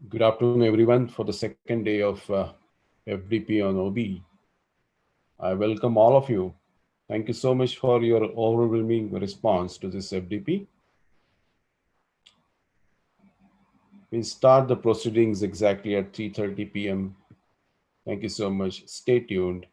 Good afternoon, everyone, for the second day of FDP on OBE. I welcome all of you. Thank you so much for your overwhelming response to this FDP. We'll start the proceedings exactly at 3:30 p.m. Thank you so much. Stay tuned.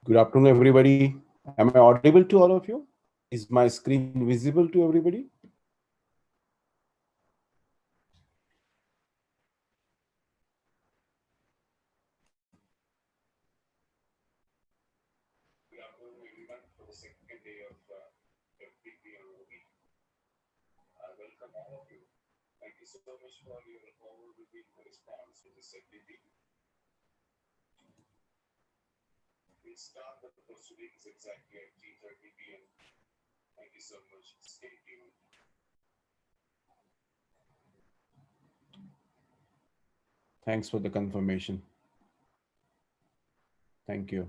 Good afternoon, everybody. Am I audible to all of you? Is my screen visible to everybody? Good afternoon, everyone, for the second day of FDP on OBE. I welcome all of you. Thank you so much for your overwhelming response to this FDP. We'll start the proceedings exactly at 3:30 p.m. Thank you so much. Stay tuned. Thanks for the confirmation. Thank you.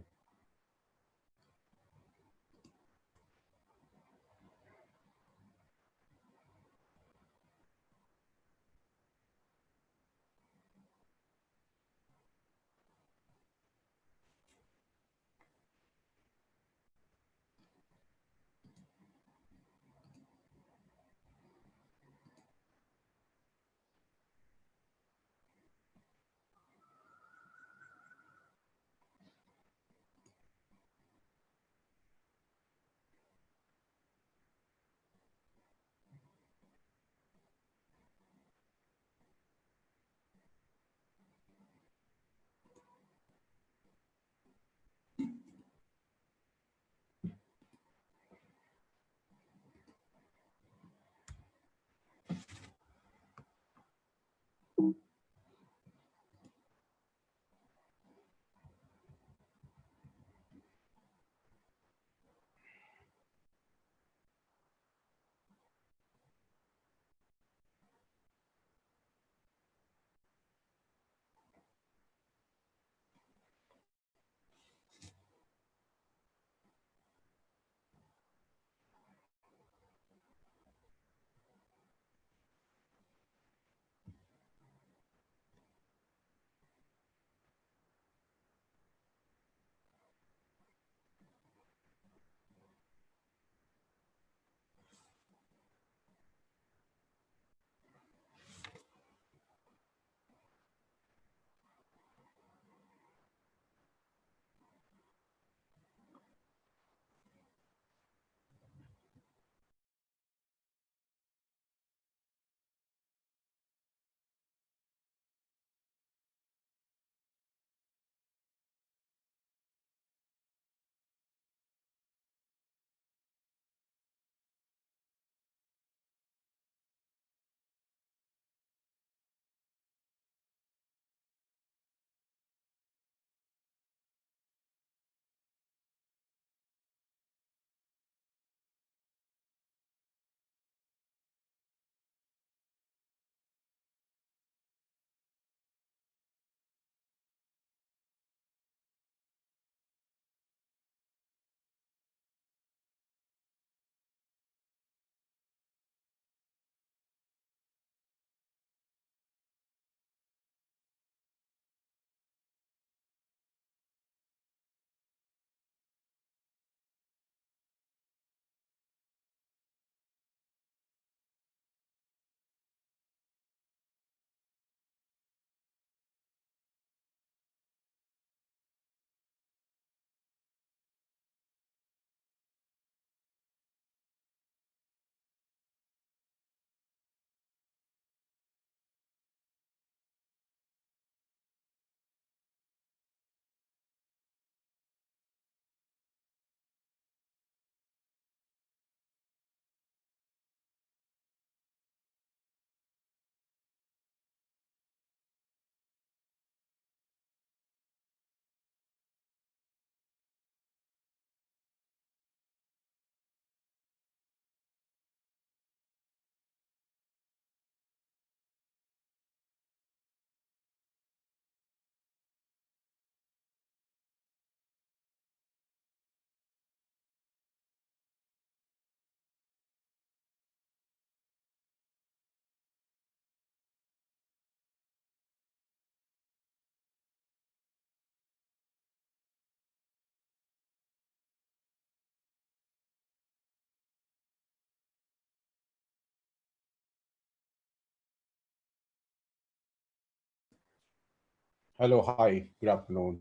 Hello, hi, good afternoon.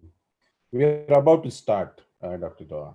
We are about to start, Dr. Doa.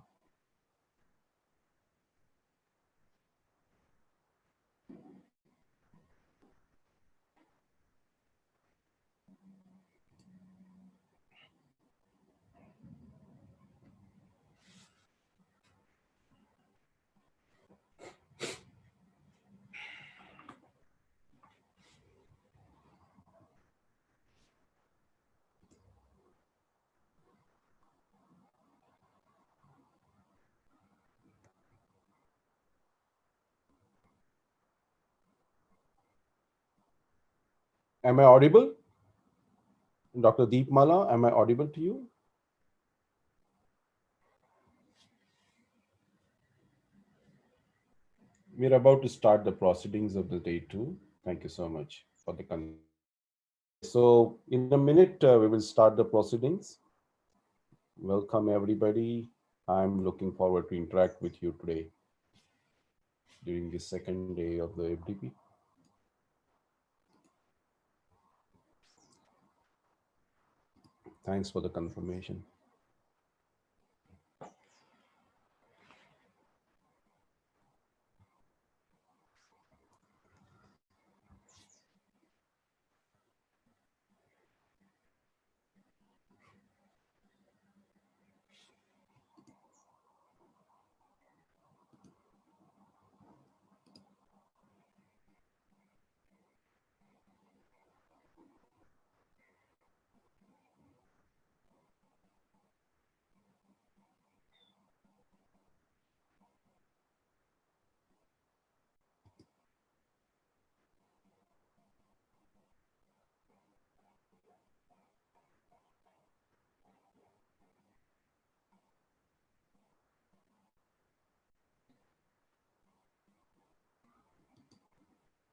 Am I audible? Dr. Deepmala, am I audible to you? We're about to start the proceedings of the day two. Thank you so much for the confirmation. Okay, so in a minute, we will start the proceedings. Welcome, everybody. I'm looking forward to interact with you today during the second day of the FDP. Thanks for the confirmation.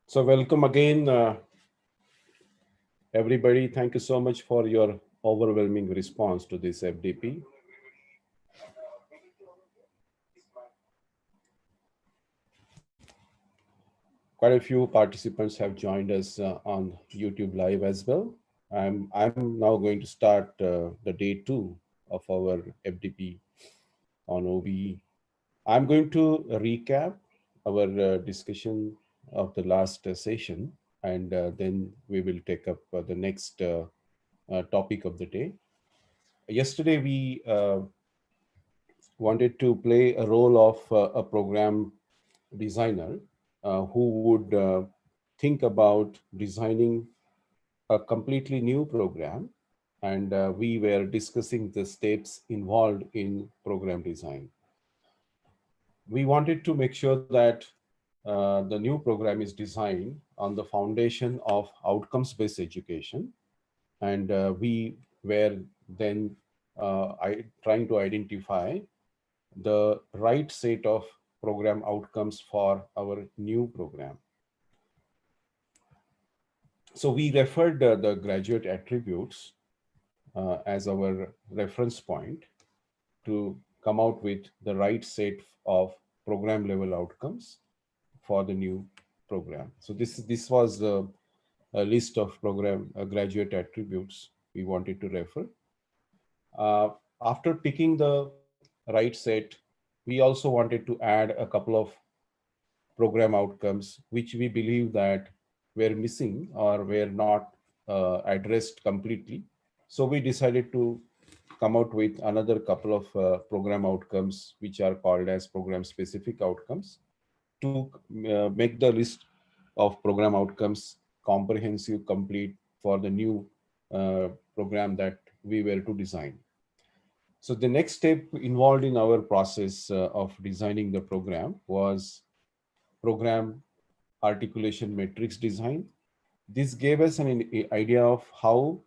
So welcome again, everybody. Thank you so much for your overwhelming response to this FDP. Quite a few participants have joined us on YouTube Live as well. I'm now going to start the day two of our FDP on OBE. I'm going to recap our discussion of the last session, and then we will take up the next topic of the day. Yesterday, we wanted to play a role of a program designer who would think about designing a completely new program, and we were discussing the steps involved in program design. We wanted to make sure that the new program is designed on the foundation of outcomes-based education, and we were then trying to identify the right set of program outcomes for our new program. So we referred the graduate attributes as our reference point to come out with the right set of program level outcomes for the new program. So this was a list of program graduate attributes we wanted to refer. After picking the right set, we also wanted to add a couple of program outcomes which we believe that were missing or were not addressed completely. So we decided to come out with another couple of program outcomes which are called as program specific outcomes to make the list of program outcomes comprehensive, complete for the new program that we were to design. So the next step involved in our process of designing the program was program articulation matrix design. This gave us an idea of how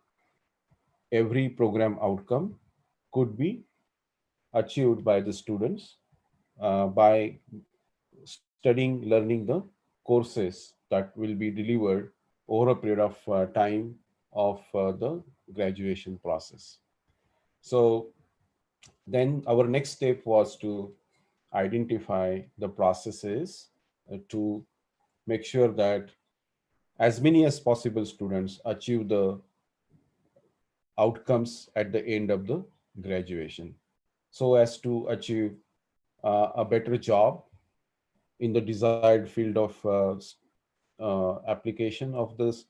every program outcome could be achieved by the students by studying, learning the courses that will be delivered over a period of time of the graduation process. So then our next step was to identify the processes to make sure that as many as possible students achieve the outcomes at the end of the graduation, so as to achieve a better job in the desired field of application of this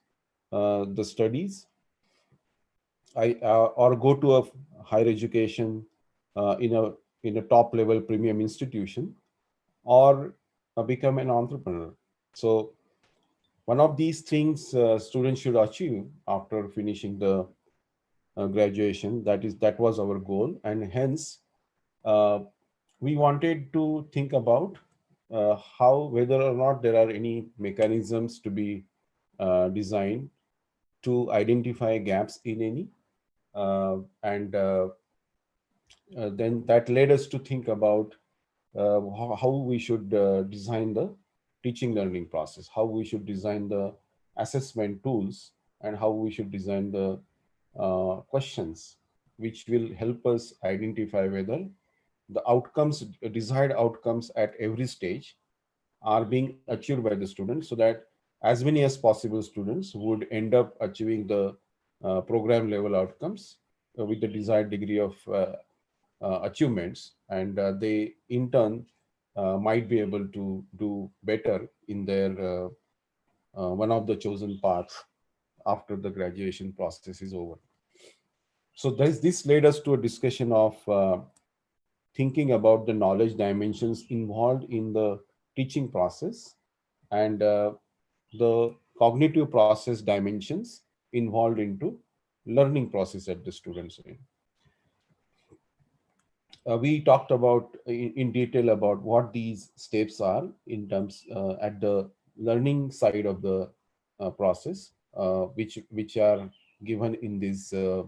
the studies, or go to a higher education in a top level premium institution, or become an entrepreneur. So one of these things students should achieve after finishing the graduation. That was our goal, and hence uh, we wanted to think about how, whether or not there are any mechanisms to be designed to identify gaps in any, and then that led us to think about how we should design the teaching learning process, how we should design the assessment tools, and how we should design the questions which will help us identify whether the outcomes, desired outcomes at every stage, are being achieved by the students, so that as many as possible students would end up achieving the program level outcomes with the desired degree of achievements, and they in turn might be able to do better in their one of the chosen paths after the graduation process is over. So this led us to a discussion of thinking about the knowledge dimensions involved in the teaching process, and the cognitive process dimensions involved into learning process at the students end. We talked about in detail about what these steps are in terms at the learning side of the process, which are given in these uh,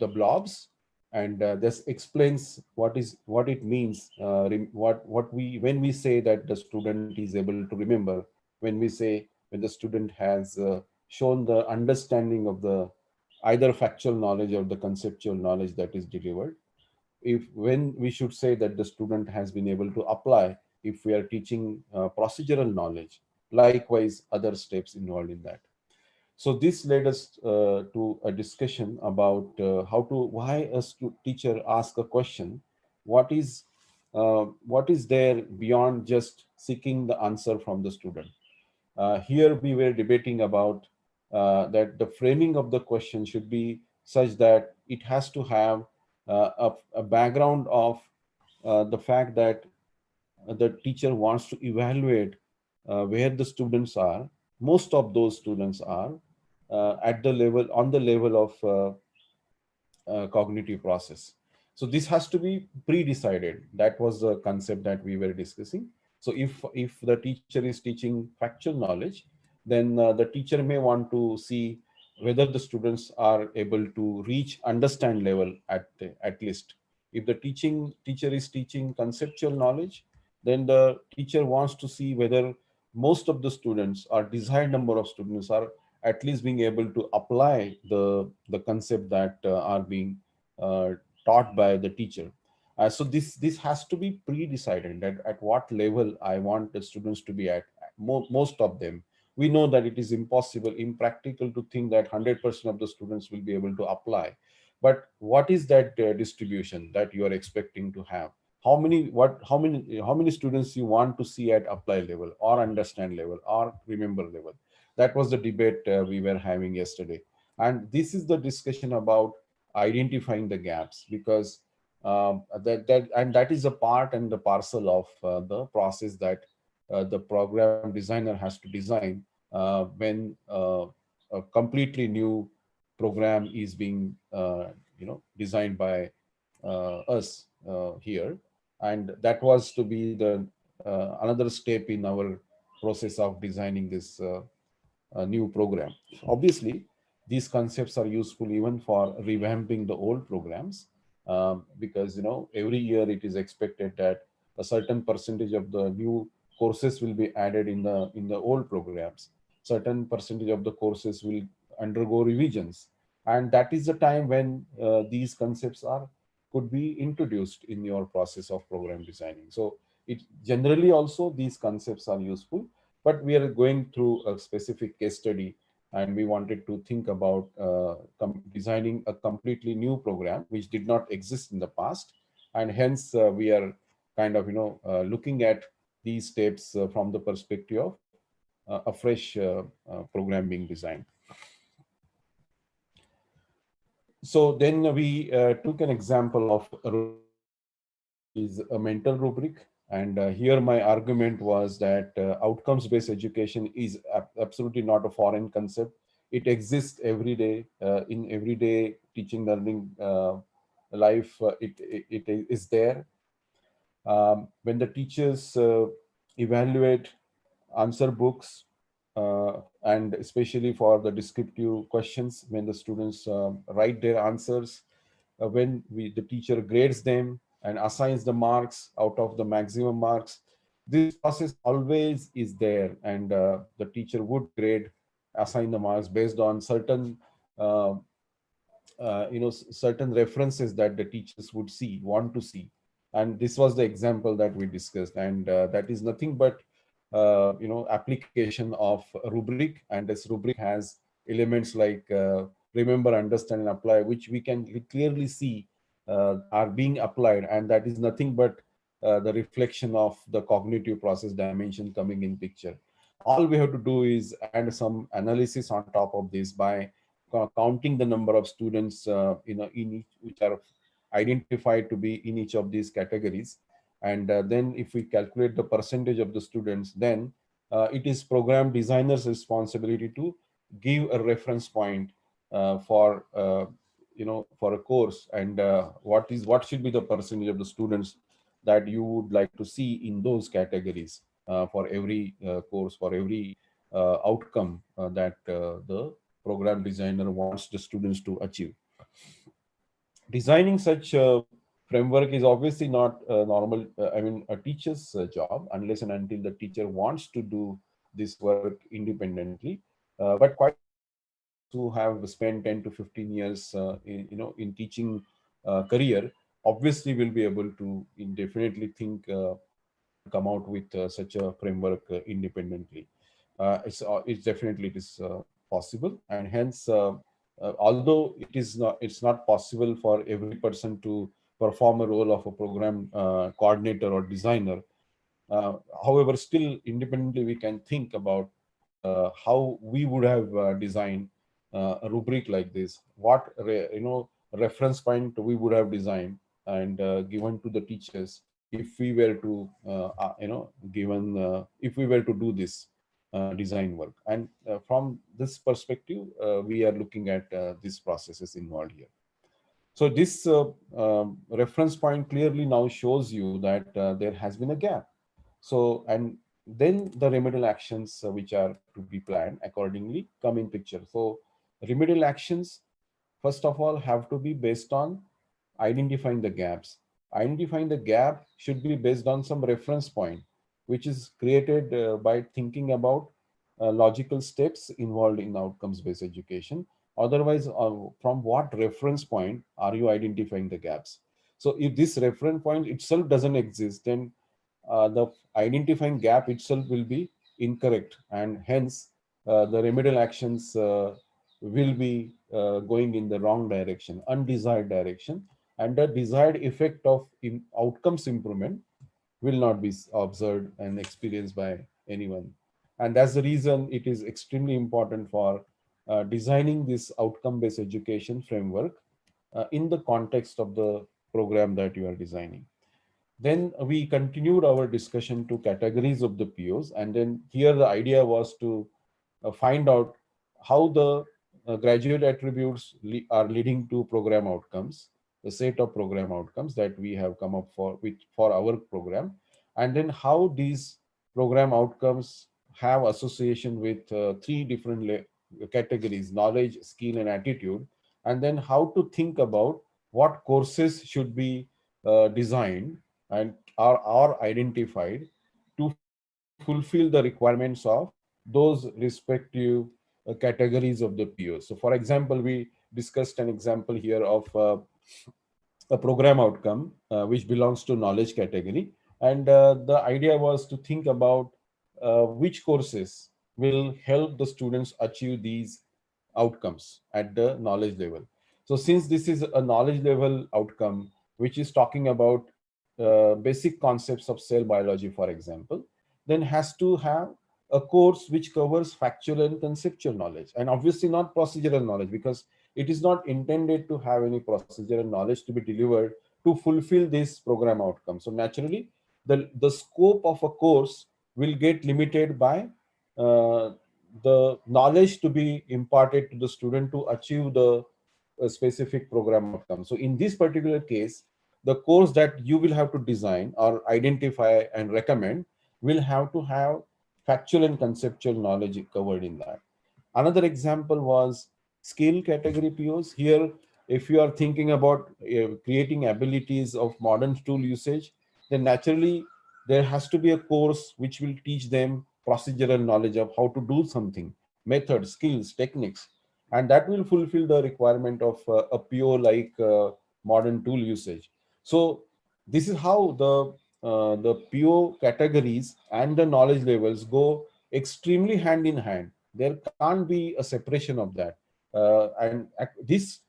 the blobs, and this explains what it means, what we when we say that the student is able to remember, when we say when the student has shown the understanding of the either factual knowledge or the conceptual knowledge that is delivered, if when we should say that the student has been able to apply, if we are teaching procedural knowledge, likewise other steps involved in that. So this led us to a discussion about why a teacher ask a question, what is there beyond just seeking the answer from the student. Here we were debating about that the framing of the question should be such that it has to have a background of the fact that the teacher wants to evaluate where the students are. Most of those students are at the level on the level of cognitive process. So this has to be pre-decided. That was the concept that we were discussing. So if the teacher is teaching factual knowledge, then the teacher may want to see whether the students are able to reach understand level at least. If the teacher is teaching conceptual knowledge, then the teacher wants to see whether most of the students or desired number of students are at least being able to apply the concept that are being uh, taught by the teacher. So this has to be pre-decided that at what level I want the students to be at. Most of them, we know that it is impossible, impractical to think that 100% of the students will be able to apply. But what is that distribution that you are expecting to have? How many students you want to see at apply level or understand level or remember level? That was the debate we were having yesterday. And this is the discussion about identifying the gaps, because that is a part and the parcel of the process that the program designer has to design when a completely new program is being designed by us here. And that was to be the another step in our process of designing this new program. Obviously, these concepts are useful even for revamping the old programs, because every year it is expected that a certain percentage of the new courses will be added in the old programs. Certain percentage of the courses will undergo revisions, and that is the time when these concepts are could be introduced in your process of program designing. So it generally also these concepts are useful, but we are going through a specific case study, and we wanted to think about designing a completely new program which did not exist in the past, and hence we are kind of looking at these steps from the perspective of a fresh program being designed. So then we took an example of a rubric, which is a mental rubric. And here my argument was that outcomes-based education is absolutely not a foreign concept. It exists every day in everyday teaching learning life. It is there. When the teachers evaluate answer books, and especially for the descriptive questions, when the students write their answers, when the teacher grades them and assigns the marks out of the maximum marks, this process always is there, and the teacher would grade, assign the marks based on certain uh, certain references that the teachers would want to see. And this was the example that we discussed, and that is nothing but application of a rubric. And this rubric has elements like remember, understand, and apply, which we can clearly see are being applied, and that is nothing but the reflection of the cognitive process dimension coming in picture. All we have to do is add some analysis on top of this by counting the number of students in each, which are identified to be in each of these categories. And then if we calculate the percentage of the students, then it is program designers responsibility to give a reference point for a course, and what should be the percentage of the students that you would like to see in those categories for every course, for every outcome that the program designer wants the students to achieve. Designing such a framework is obviously not a normal, a teacher's job, unless and until the teacher wants to do this work independently. But quite often, those who have spent 10 to 15 years in teaching career obviously will be able to definitely think and come out with such a framework independently. It's definitely it is possible, and hence although it's not possible for every person to perform a role of a program coordinator or designer. However, still independently we can think about how we would have designed a rubric like this, what reference point we would have designed and given to the teachers if we were to given if we were to do this design work. And from this perspective, we are looking at these processes involved here. So this reference point clearly now shows you that there has been a gap. So, and then the remedial actions which are to be planned accordingly come in picture. So remedial actions, first of all, have to be based on identifying the gaps. Identifying the gap should be based on some reference point, which is created by thinking about logical steps involved in outcomes-based education. Otherwise, from what reference point are you identifying the gaps? So if this reference point itself doesn't exist, then the identifying gap itself will be incorrect, and hence the remedial actions will be going in the wrong direction, undesired direction, and the desired effect of outcomes improvement will not be observed and experienced by anyone. And that's the reason it is extremely important for designing this outcome-based education framework in the context of the program that you are designing. Then we continued our discussion to categories of the POs. And then here the idea was to find out how the graduate attributes are leading to program outcomes, the set of program outcomes that we have come up for our program. And then how these program outcomes have association with three different categories: knowledge, skill, and attitude. And then how to think about what courses should be designed and are identified to fulfill the requirements of those respective categories of the POs. So for example, we discussed an example here of a program outcome which belongs to knowledge category. And the idea was to think about which courses will help the students achieve these outcomes at the knowledge level. So since this is a knowledge level outcome, which is talking about basic concepts of cell biology, for example, then has to have a course which covers factual and conceptual knowledge, and obviously not procedural knowledge, because it is not intended to have any procedural knowledge to be delivered to fulfill this program outcome. So naturally, the scope of a course will get limited by uh, the knowledge to be imparted to the student to achieve the specific program outcome. So in this particular case, the course that you will have to design or identify and recommend will have to have factual and conceptual knowledge covered in that. Another example was skill category POs. Here, if you are thinking about creating abilities of modern tool usage, then naturally there has to be a course which will teach them procedural knowledge of how to do something, methods, skills, techniques, and that will fulfill the requirement of a PO like modern tool usage. So this is how the PO categories and the knowledge levels go extremely hand in hand. There can't be a separation of that. This helps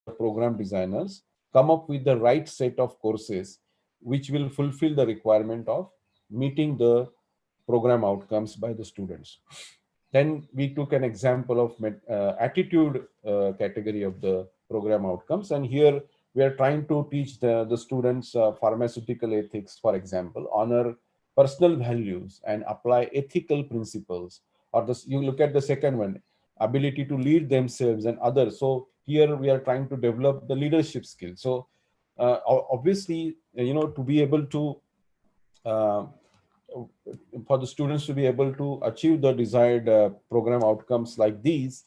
the program designers come up with the right set of courses which will fulfill the requirement of meeting the program outcomes by the students. Then we took an example of attitude category of the program outcomes. And here we are trying to teach the students pharmaceutical ethics, for example, honor personal values and apply ethical principles. Or this, you look at the second one, ability to lead themselves and others. So here we are trying to develop the leadership skills. So obviously, to be able to uh, for the students to be able to achieve the desired program outcomes like these,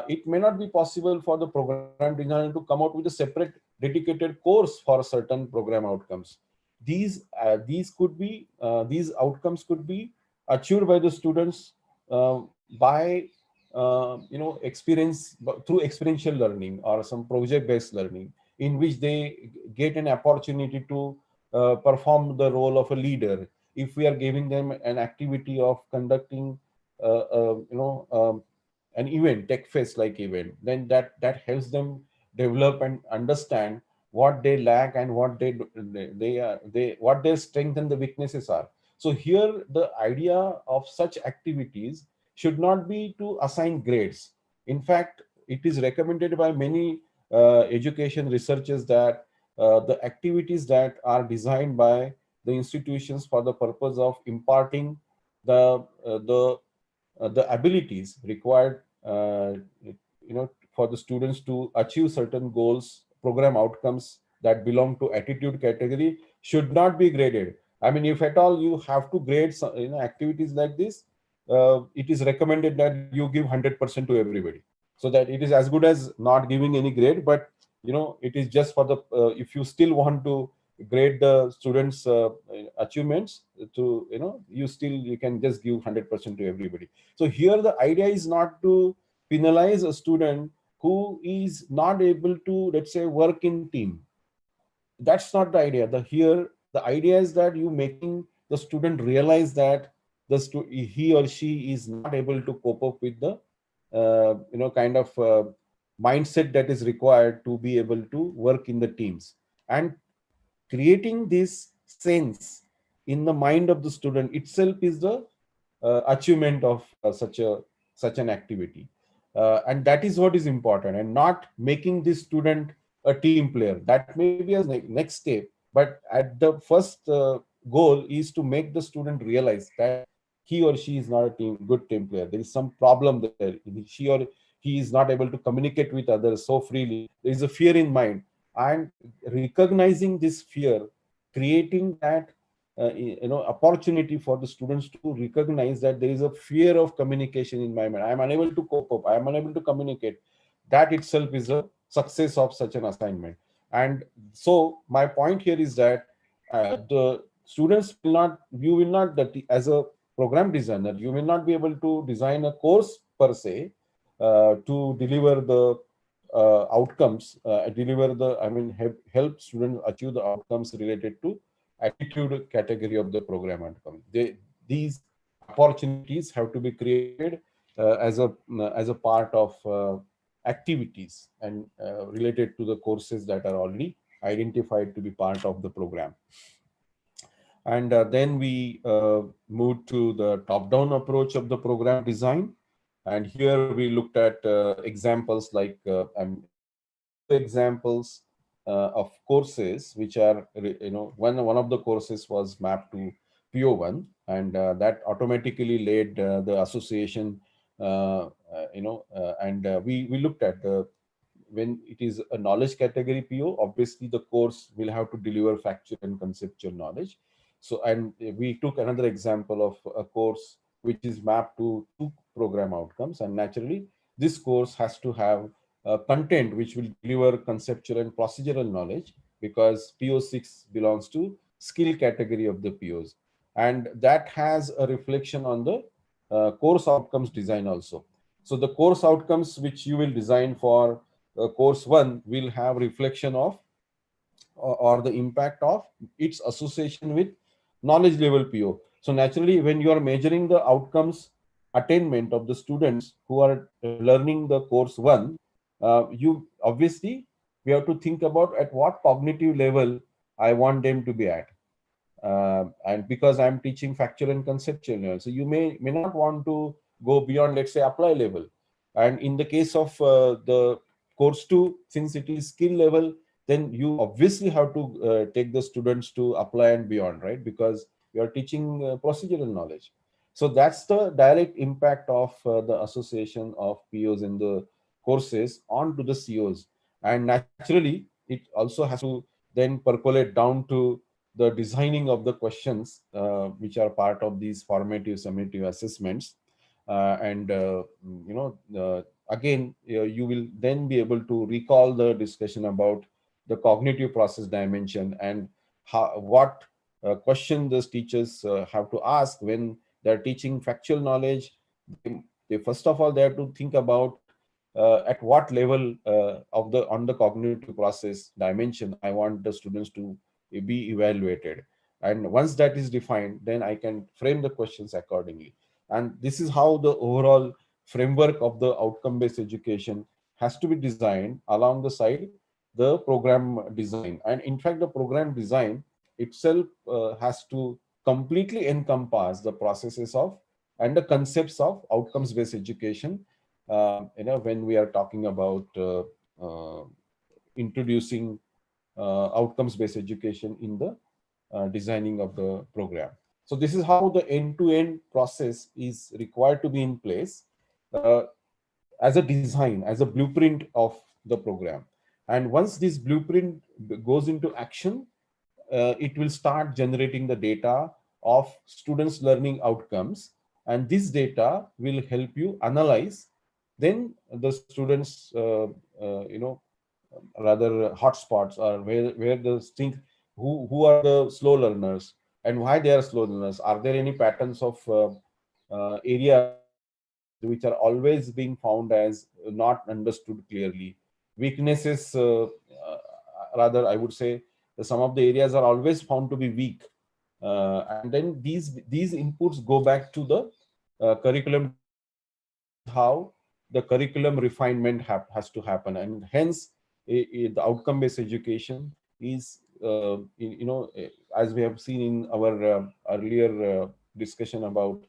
it may not be possible for the program designer to come out with a separate dedicated course for certain program outcomes. These outcomes could be achieved by the students uh, by experience through experiential learning or some project based learning, in which they get an opportunity to perform the role of a leader. If we are giving them an activity of conducting an event, tech fest like event, then that helps them develop and understand what they lack and what they what their strengths and the weaknesses are. So here the idea of such activities should not be to assign grades. In fact, it is recommended by many education researchers that the activities that are designed by the institutions for the purpose of imparting the uh, the the abilities required for the students to achieve certain goals, program outcomes that belong to attitude category should not be graded. I mean, if at all you have to grade some, activities like this, it is recommended that you give 100% to everybody, so that it is as good as not giving any grade. But it is just for the if you still want to grade the students achievements, to you can just give 100% to everybody. So here the idea is not to penalize a student who is not able to, let's say, work in team. That's not the idea. The idea is that you making the student realize that he or she is not able to cope up with the kind of mindset that is required to be able to work in the teams. And creating this sense in the mind of the student itself is the achievement of such an activity. And that is what is important, and not making this student a team player. That may be a next step, but at the first goal is to make the student realize that he or she is not a good team player. There is some problem there. She or he is not able to communicate with others so freely. There is a fear in mind, and recognizing this fear, creating that opportunity for the students to recognize that there is a fear of communication in my mind. I am unable to cope up, I am unable to communicate. That itself is a success of such an assignment. And so my point here is that the students will not you will not that as a program designer, you will not be able to design a course per se to deliver the outcomes, deliver the I mean help students achieve the outcomes related to attitude category of the program outcome. These opportunities have to be created as a part of activities and related to the courses that are already identified to be part of the program. And then we moved to the top-down approach of the program design. And here we looked at examples like two examples of courses which are, one of the courses was mapped to PO1, and that automatically led the association, and we looked at the when it is a knowledge category PO, obviously the course will have to deliver factual and conceptual knowledge. So, and we took another example of a course which is mapped to two program outcomes, and naturally this course has to have content which will deliver conceptual and procedural knowledge, because PO6 belongs to skill category of the POs, and that has a reflection on the course outcomes design also. So the course outcomes which you will design for course 1 will have reflection of or the impact of its association with knowledge level PO. So naturally, when you are measuring the outcomes attainment of the students who are learning the course 1, you obviously we have to think about at what cognitive level I want them to be at. And because I'm teaching factual and conceptual level, so you may not want to go beyond, let's say, apply level. And in the case of the course 2, since it is skill level, then you obviously have to take the students to apply and beyond, right? Because you are teaching procedural knowledge. So that's the direct impact of the association of POs in the courses onto the COs. And naturally it also has to then percolate down to the designing of the questions which are part of these formative summative assessments. And again, you will then be able to recall the discussion about the cognitive process dimension, and what question those teachers have to ask when they're teaching factual knowledge. They first of all they have to think about at what level of the on the cognitive process dimension I want the students to be evaluated. And once that is defined, then I can frame the questions accordingly. And this is how the overall framework of the outcome based education has to be designed along the side the program design. And in fact, the program design itself has to completely encompass the processes of and the concepts of outcomes based education, when we are talking about introducing outcomes based education in the designing of the program. So this is how the end to end process is required to be in place uh, as a design, as a blueprint of the program. And once this blueprint goes into action, it will start generating the data of students learning outcomes, and this data will help you analyze then the students rather hotspots, or where the thing, who are the slow learners and why they are slow learners. Are there any patterns of areas which are always being found as not understood clearly? Weaknesses, rather I would say, some of the areas are always found to be weak. And then these inputs go back to the curriculum design, and this is how the curriculum refinement has to happen. And hence the outcome based education is as we have seen in our earlier discussion about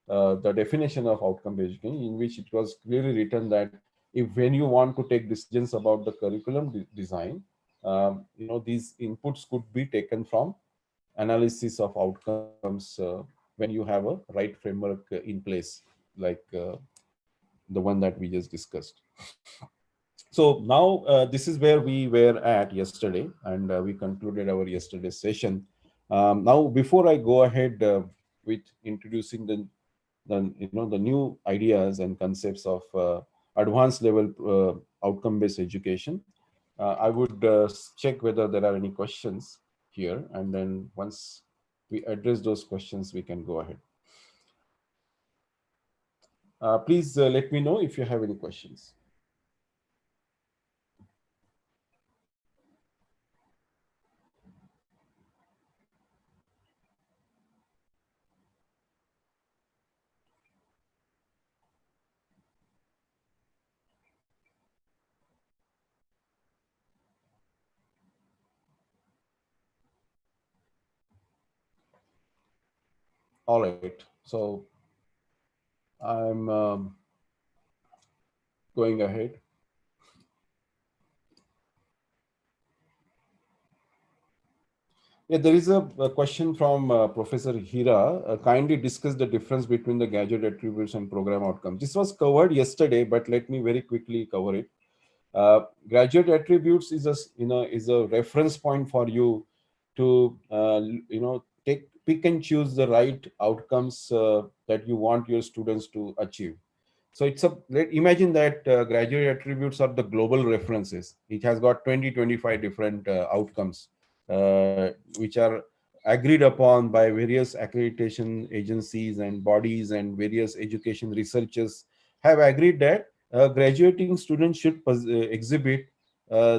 the definition of outcome based education, in which it was clearly written that if when you want to take decisions about the curriculum design, these inputs could be taken from analysis of outcomes when you have a right framework in place, like the one that we just discussed. So now this is where we were at yesterday, and we concluded our yesterday's session. Now, before I go ahead with introducing the new ideas and concepts of advanced level outcome based education, I would check whether there are any questions here, and then once we address those questions, we can go ahead. Please let me know if you have any questions. All right. So I'm going ahead. Yeah, there is a question from Professor Hira. Kindly discuss the difference between the gadget attributes and program outcomes. This was covered yesterday, but let me very quickly cover it. Graduate attributes is a reference point for you to take pick and choose the right outcomes that you want your students to achieve. So imagine that graduate attributes are the global references. It has got 20-25 different outcomes which are agreed upon by various accreditation agencies and bodies, and various education researchers have agreed that graduating students should exhibit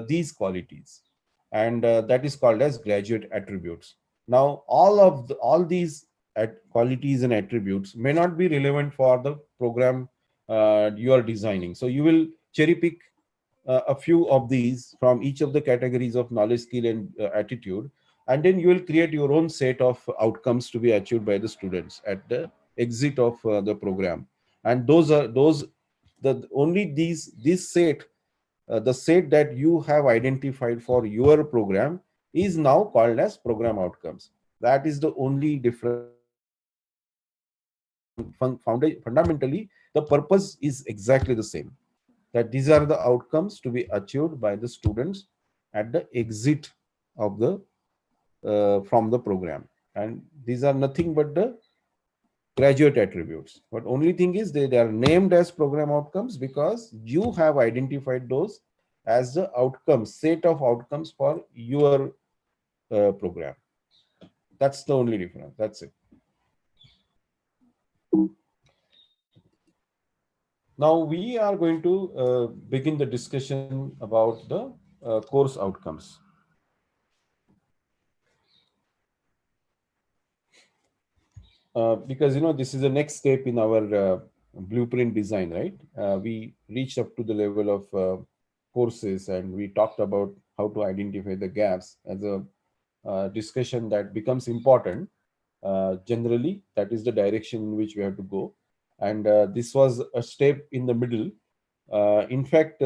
these qualities, and that is called as graduate attributes. Now, all these qualities and attributes may not be relevant for the program you are designing. So you will cherry pick a few of these from each of the categories of knowledge, skill, and attitude, and then you will create your own set of outcomes to be achieved by the students at the exit of the program. And those the only these this set the set that you have identified for your program is now called as program outcomes. That is the only difference. Fundamentally, the purpose is exactly the same, that these are the outcomes to be achieved by the students at the exit of the from the program, and these are nothing but the graduate attributes. But only thing is they are named as program outcomes because you have identified those as the outcomes, set of outcomes for your program. That's the only difference. That's it. Now we are going to begin the discussion about the course outcomes. Because this is the next step in our blueprint design, right? We reached up to the level of courses, and we talked about how to identify the gaps as a discussion that becomes important. Generally, that is the direction in which we have to go, and this was a step in the middle. In fact,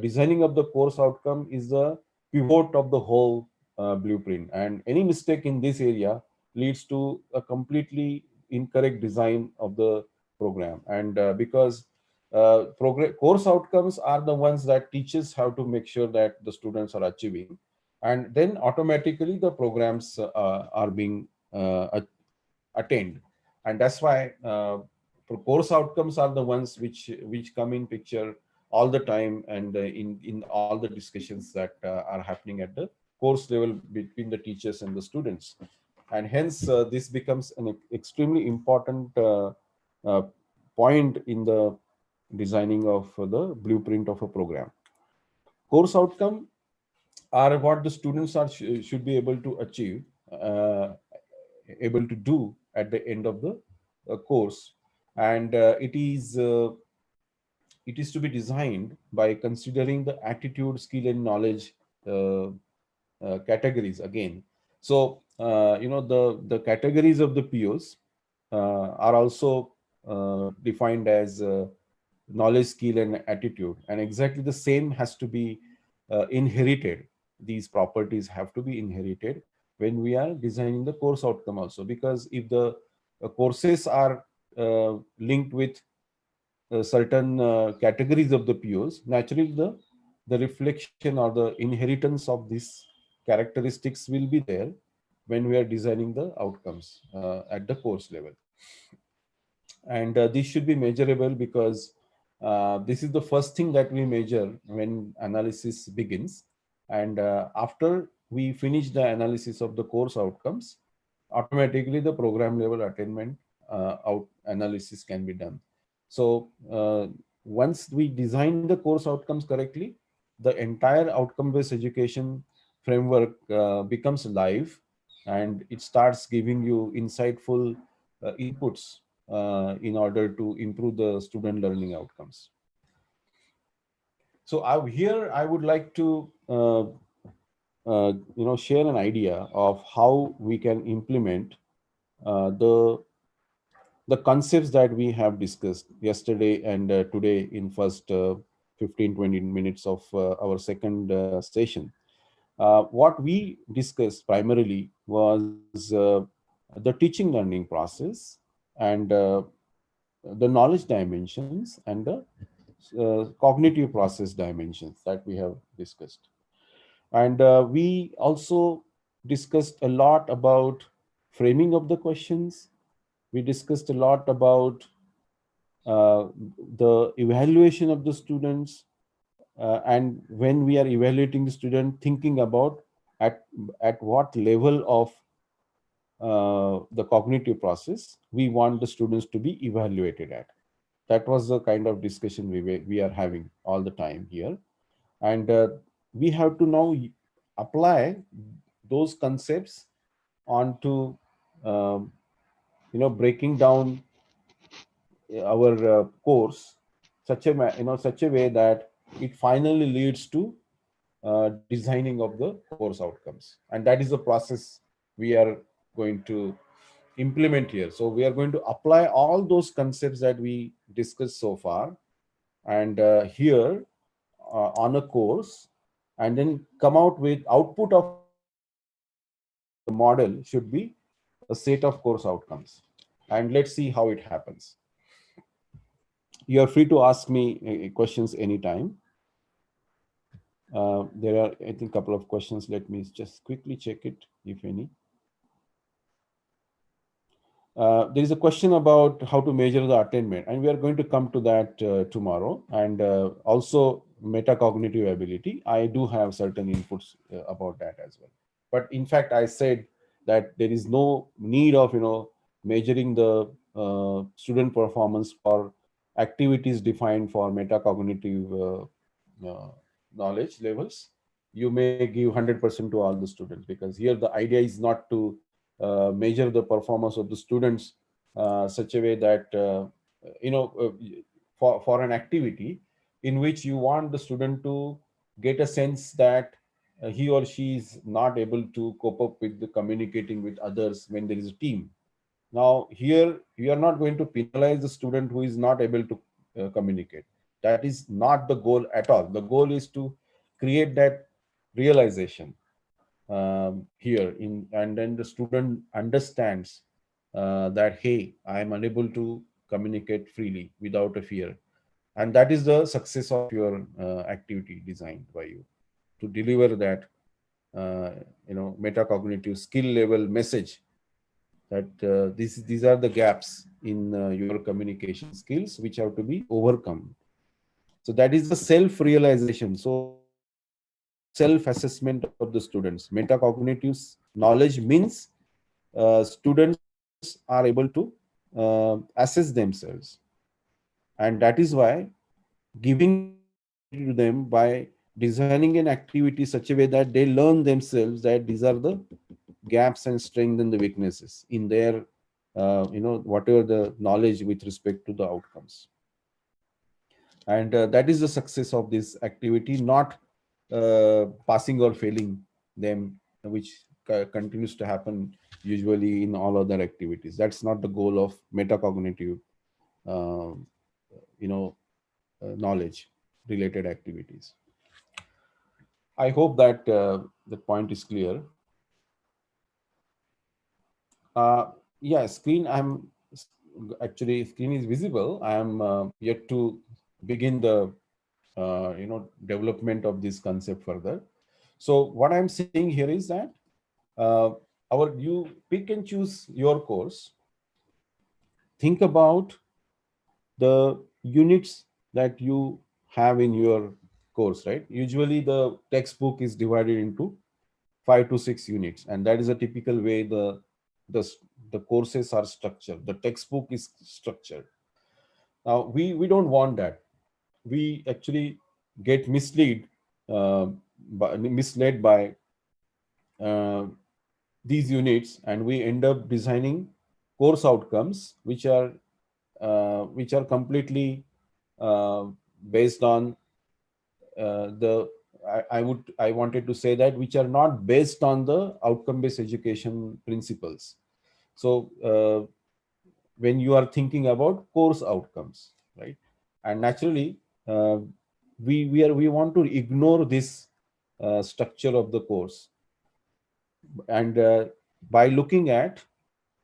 designing of the course outcome is the pivot of the whole blueprint, and any mistake in this area leads to a completely incorrect design of the program. And because course outcomes are the ones that teachers have to make sure that the students are achieving, and then automatically the programs are being attained. And that's why course outcomes are the ones which come in picture all the time, and in all the discussions that are happening at the course level between the teachers and the students. And hence this becomes an extremely important uh, point in the designing of the blueprint of a program. Course outcome are what the students should be able to achieve, uh, able to do at the end of the course. And it is to be designed by considering the attitude, skill, and knowledge categories again. So the categories of the POs are also defined as knowledge, skill, and attitude, and exactly the same has to be inherited. These properties have to be inherited when we are designing the course outcome also, because if the courses are linked with certain categories of the POs, naturally the reflection or the inheritance of these characteristics will be there when we are designing the outcomes at the course level. And this should be measurable because this is the first thing that we measure when analysis begins. And after we finish the analysis of the course outcomes, automatically the program level attainment out analysis can be done. So once we design the course outcomes correctly, the entire outcome based education framework becomes live, and it starts giving you insightful inputs in order to improve the student learning outcomes. So here I would like to share an idea of how we can implement the the concepts that we have discussed yesterday and today in first 15-20 minutes of our second session. What we discussed primarily was the teaching learning process and the knowledge dimensions and the cognitive process dimensions that we have discussed. And we also discussed a lot about framing of the questions. We discussed a lot about uh, the evaluation of the students, and when we are evaluating the student, thinking about at at what level of the cognitive process we want the students to be evaluated at. That was the kind of discussion we are having all the time here. And we have to now apply those concepts onto um, breaking down our course such a way that it finally leads to designing of the course outcomes. And that is the process we are going to implement here. So we are going to apply all those concepts that we discussed so far, and here on a course, and then come out with output of the model should be a set of course outcomes. And let's see how it happens. You are free to ask me questions anytime. There are, I think, couple of questions. Let me just quickly check it, if any. There is a question about how to measure the attainment, and we are going to come to that tomorrow. And also metacognitive ability. I do have certain inputs about that as well. But in fact, I said that there is no need of measuring the student performance for activities defined for metacognitive knowledge levels. You may give 100% to all the students, because here the idea is not to measure the performance of the students such a way that you know uh, for an activity in which you want the student to get a sense that he or she is not able to cope up with the communicating with others when there is a team. Now here you are not going to penalize the student who is not able to communicate. That is not the goal at all. The goal is to create that realization here in, and then the student understands that, hey, I am unable to communicate freely without a fear. And that is the success of your activity designed by you to deliver that metacognitive skill level message, that these are the gaps in your communication skills which have to be overcome. So that is the self realization. So that is the self assessment of the students. Metacognitive knowledge means students are able to assess themselves. And that is why giving that opportunity to them by designing an activity such a way that they learn themselves that these are the gaps and strengths and the weaknesses in their whatever the knowledge with respect to the outcomes. And that is the success of this activity, not passing or failing them, which continues to happen usually in all other activities. That's not the goal of metacognitive uh, knowledge related activities. I hope that the point is clear. uh, yeah, screen, I'm actually, screen is visible. I am yet to begin the development of this concept further. So what I'm saying here is that uh, you pick and choose your course. Think about the units that you have in your course, right? Usually the textbook is divided into 5 to 6 units, and that is a typical way the, the courses are structured. The textbook is structured. Now we don't want that. We actually get uh, misled by uh, these units, and we end up designing course outcomes which are completely uh, based on the I wanted to say that which are not based on the outcome based education principles. So when you are thinking about course outcomes, right? And naturally, uh, we want to ignore this structure of the course, and by looking at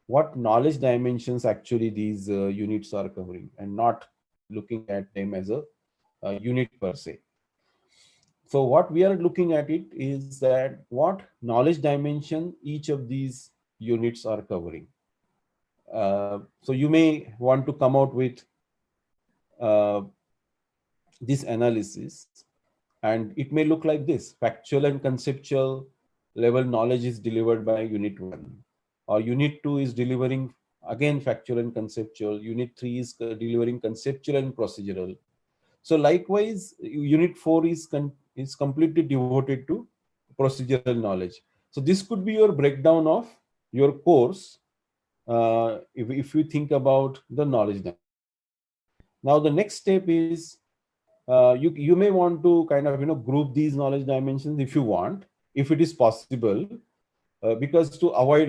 what knowledge dimensions actually these units are covering, and not looking at them as a unit per se. So what we are looking at it is that what knowledge dimension each of these units are covering. So you may want to come out with uh, this analysis, and it may look like this: factual and conceptual level knowledge is delivered by unit 1, or unit 2 is delivering again factual and conceptual, unit 3 is delivering conceptual and procedural. So likewise, unit 4 is completely devoted to procedural knowledge. So this could be your breakdown of your course, if you think about the knowledge dimension. Now the next step is, you may want to kind of group these knowledge dimensions if you want, if it is possible, because to avoid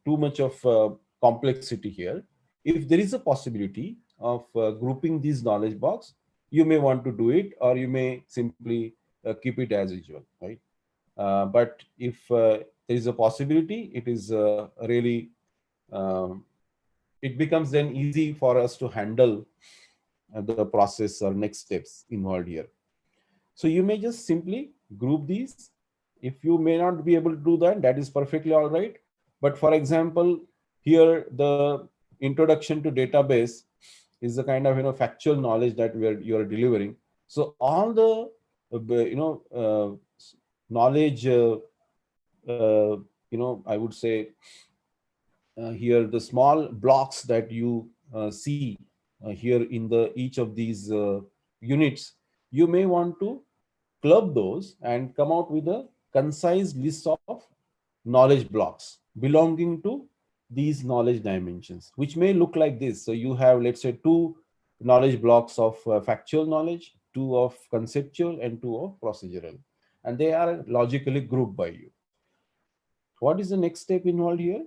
too much of complexity here, if there is a possibility of grouping these knowledge box, you may want to do it, or you may simply keep it as usual, right? But if there is a possibility, it is really um, it becomes then easy for us to handle the process or next steps involved here. So you may just simply group these. If you may not be able to do that, that is perfectly all right. But for example, here the introduction to database is the kind of factual knowledge that you are delivering. So all the knowledge, I would say, here the small blocks that you see here in the each of these units, you may want to club those and come out with a concise list of knowledge blocks belonging to these knowledge dimensions, which may look like this. So you have, let's say, two knowledge blocks of factual knowledge, two of conceptual, and two of procedural, and they are logically grouped by you. What is the next step involved here?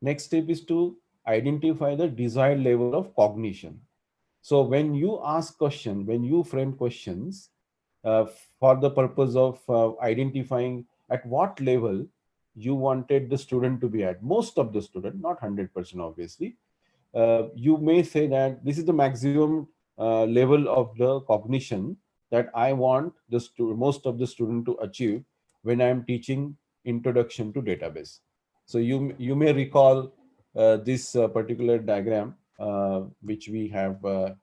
Next step is to identify the desired level of cognition. So when you ask question, when you frame questions uh, for the purpose of identifying at what level you wanted the student to be at, most of the student, not 100% obviously, you may say that this is the maximum level of the cognition that I want most of the student to achieve when I am teaching introduction to database. So you may recall this particular diagram which we have uh,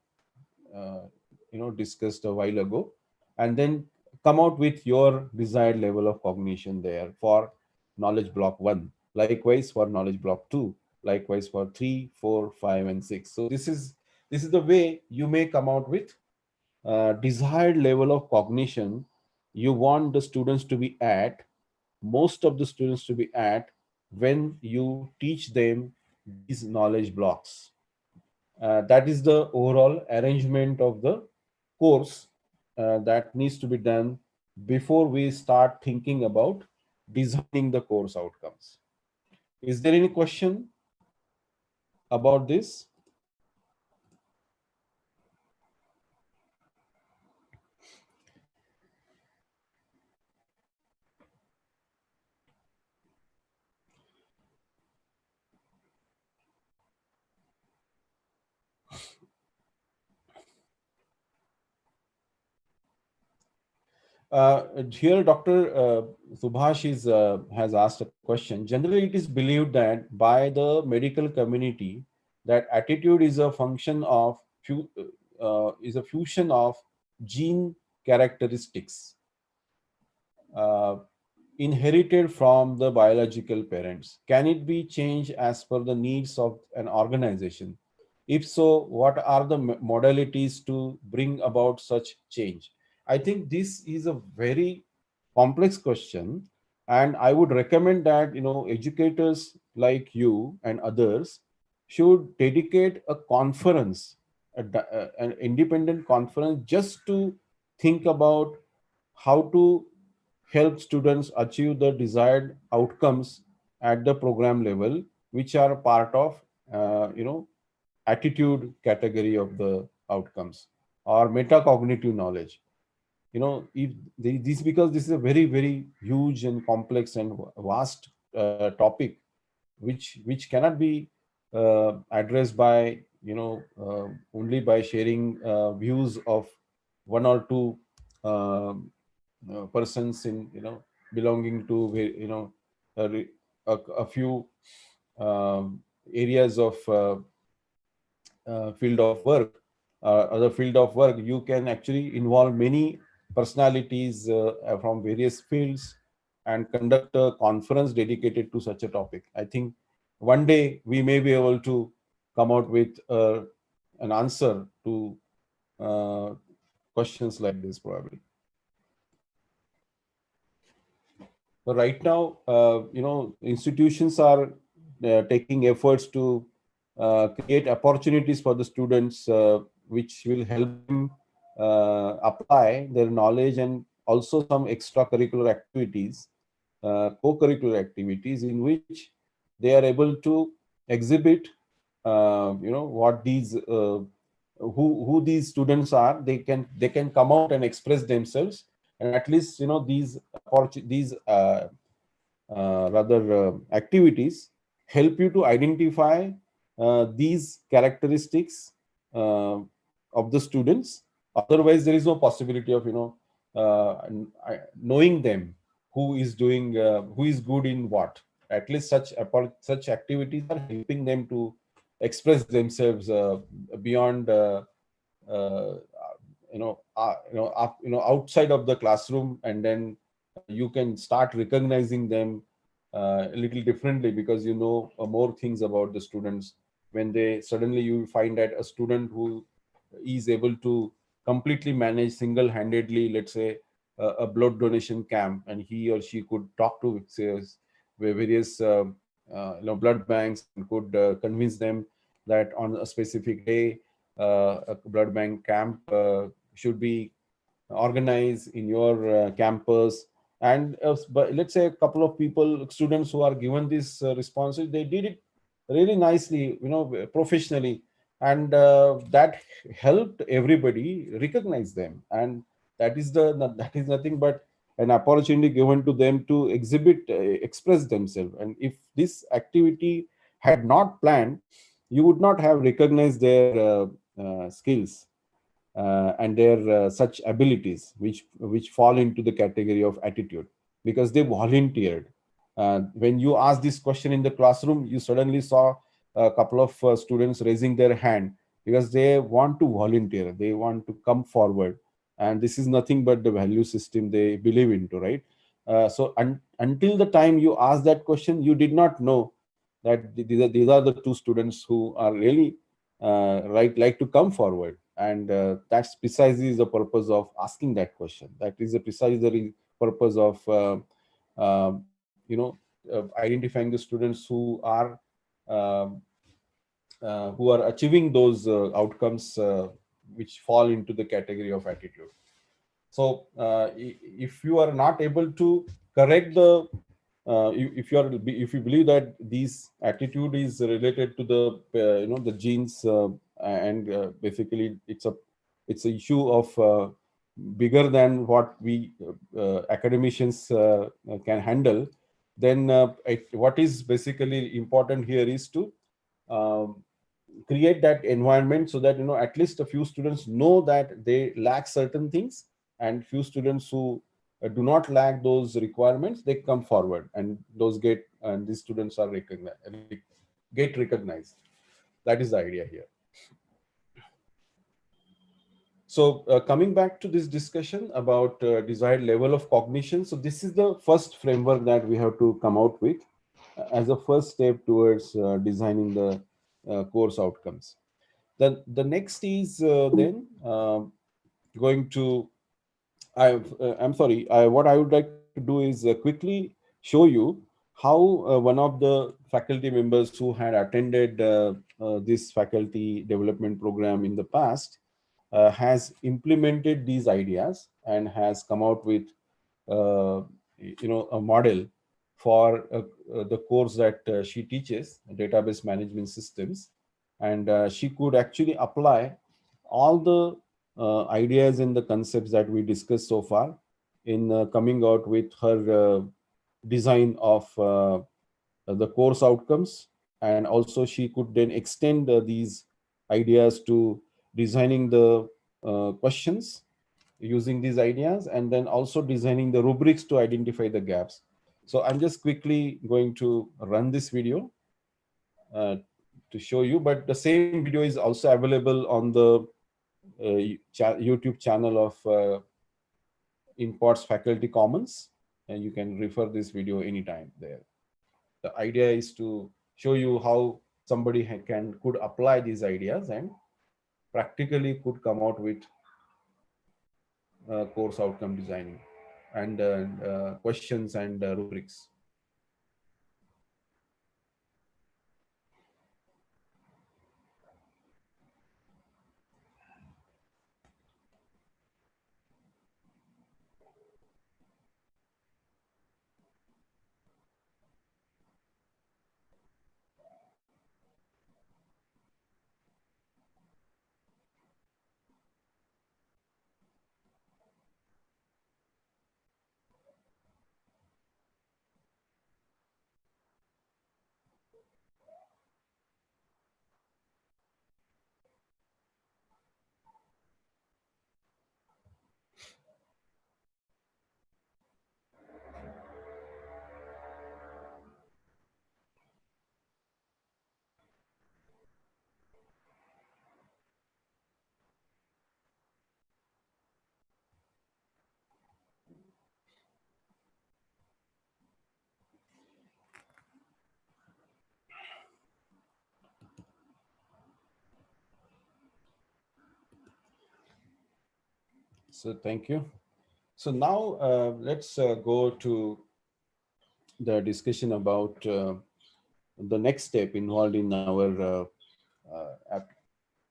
discussed a while ago, and then come out with your desired level of cognition there for knowledge block 1, likewise for knowledge block 2, likewise for 3, 4, 5, and 6. So this is the way you may come out with desired level of cognition you want the students to be at, most of the students to be at, when you teach them these knowledge blocks. That is the overall arrangement of the course that needs to be done before we start thinking about designing the course outcomes. Is there any question about this? Here, Dr. Subhash has asked a question. Generally, it is believed that by the medical community that attitude is a function of is a fusion of gene characteristics uh, inherited from the biological parents. Can it be changed as per the needs of an organization? If so, what are the modalities to bring about such change? I think this is a very complex question, and I would recommend that educators like you and others should dedicate a conference, an independent conference, just to think about how to help students achieve the desired outcomes at the program level, which are part of attitude category of the outcomes, or metacognitive knowledge. If this, because this is a very, very huge and complex and vast topic, which cannot be addressed by only by sharing views of one or two uh, persons in belonging to a, a few um, areas of field of work, other field of work. You can actually involve many personalities from various fields and conduct a conference dedicated to such a topic. I think one day we may be able to come out with an answer to uh, questions like this, probably. So right now, institutions are taking efforts to create opportunities for the students, which will help them apply their knowledge, and also some extracurricular activities, co-curricular activities, in which they are able to exhibit, what these who these students are. They can come out and express themselves, and at least these rather activities help you to identify these characteristics uh, of the students. Otherwise there is no possibility of knowing them, who is good in what. At least such activities are helping them to express themselves beyond uh, outside of the classroom. And then you can start recognizing them a little differently, because more things about the students. When they suddenly, you find that a student who is able to completely manage single-handedly, let's say, a blood donation camp, and he or she could talk to, say, various blood banks, and could convince them that on a specific day a blood bank camp should be organized in your campus. And but let's say a couple of people, students who are given this responsibility, they did it really nicely, professionally, and that helped everybody recognize them. And that is nothing but an opportunity given to them to exhibit, express themselves. And if this activity had not planned, you would not have recognized their skills and their such abilities, which fall into the category of attitude, because they volunteered. When you ask this question in the classroom, you suddenly saw a couple of students raising their hand, because they want to volunteer, they want to come forward. And this is nothing but the value system they believe into, right? Until the time you ask that question, you did not know that these are the two students who are really like to come forward. And that's precisely the purpose of asking that question. That is the precisely purpose of identifying the students um, who are achieving those outcomes, which fall into the category of attitude. So if you are not able to correct the if you believe that this attitude is related to the the genes, and basically it's a issue of bigger than what we academicians can handle, then what is basically important here is to um, create that environment, so that at least a few students know that they lack certain things, and few students who do not lack those requirements, they come forward, and these students are get recognized. That is the idea here. So coming back to this discussion about desired level of cognition, so this is the first framework that we have to come out with as a first step towards designing the course outcomes. The next is then going to I'm sorry. What I would like to do is quickly show you how one of the faculty members who had attended this faculty development program in the past has implemented these ideas and has come out with uh, a model for the course that she teaches, database management systems. And she could actually apply all the ideas and the concepts that we discussed so far in coming out with her design of the course outcomes. And also she could then extend these ideas to designing the questions using these ideas, and then also designing the rubrics to identify the gaps. So I'm just quickly going to run this video uh, to show you, but the same video is also available on the YouTube channel of Inpods Faculty Commons, and you can refer this video anytime there. The idea is to show you how somebody could apply these ideas and practically could come out with course outcome designing and questions and rubrics. So thank you. So now let's go to the discussion about the next step involved in our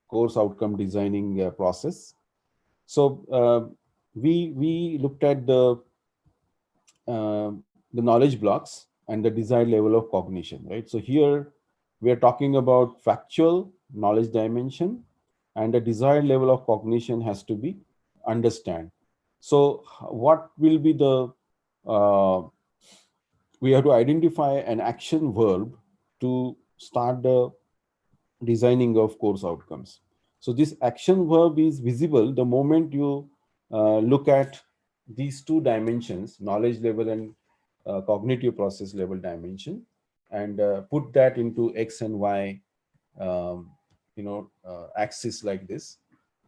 course outcome designing process. So we looked at the knowledge blocks and the desired level of cognition, right? So here we are talking about factual knowledge dimension, and the desired level of cognition has to be understand. So what will be the we have to identify an action verb to start the designing of course outcomes. So this action verb is visible the moment you look at these two dimensions, knowledge level and cognitive process level dimension, and put that into X and Y, um, axis like this,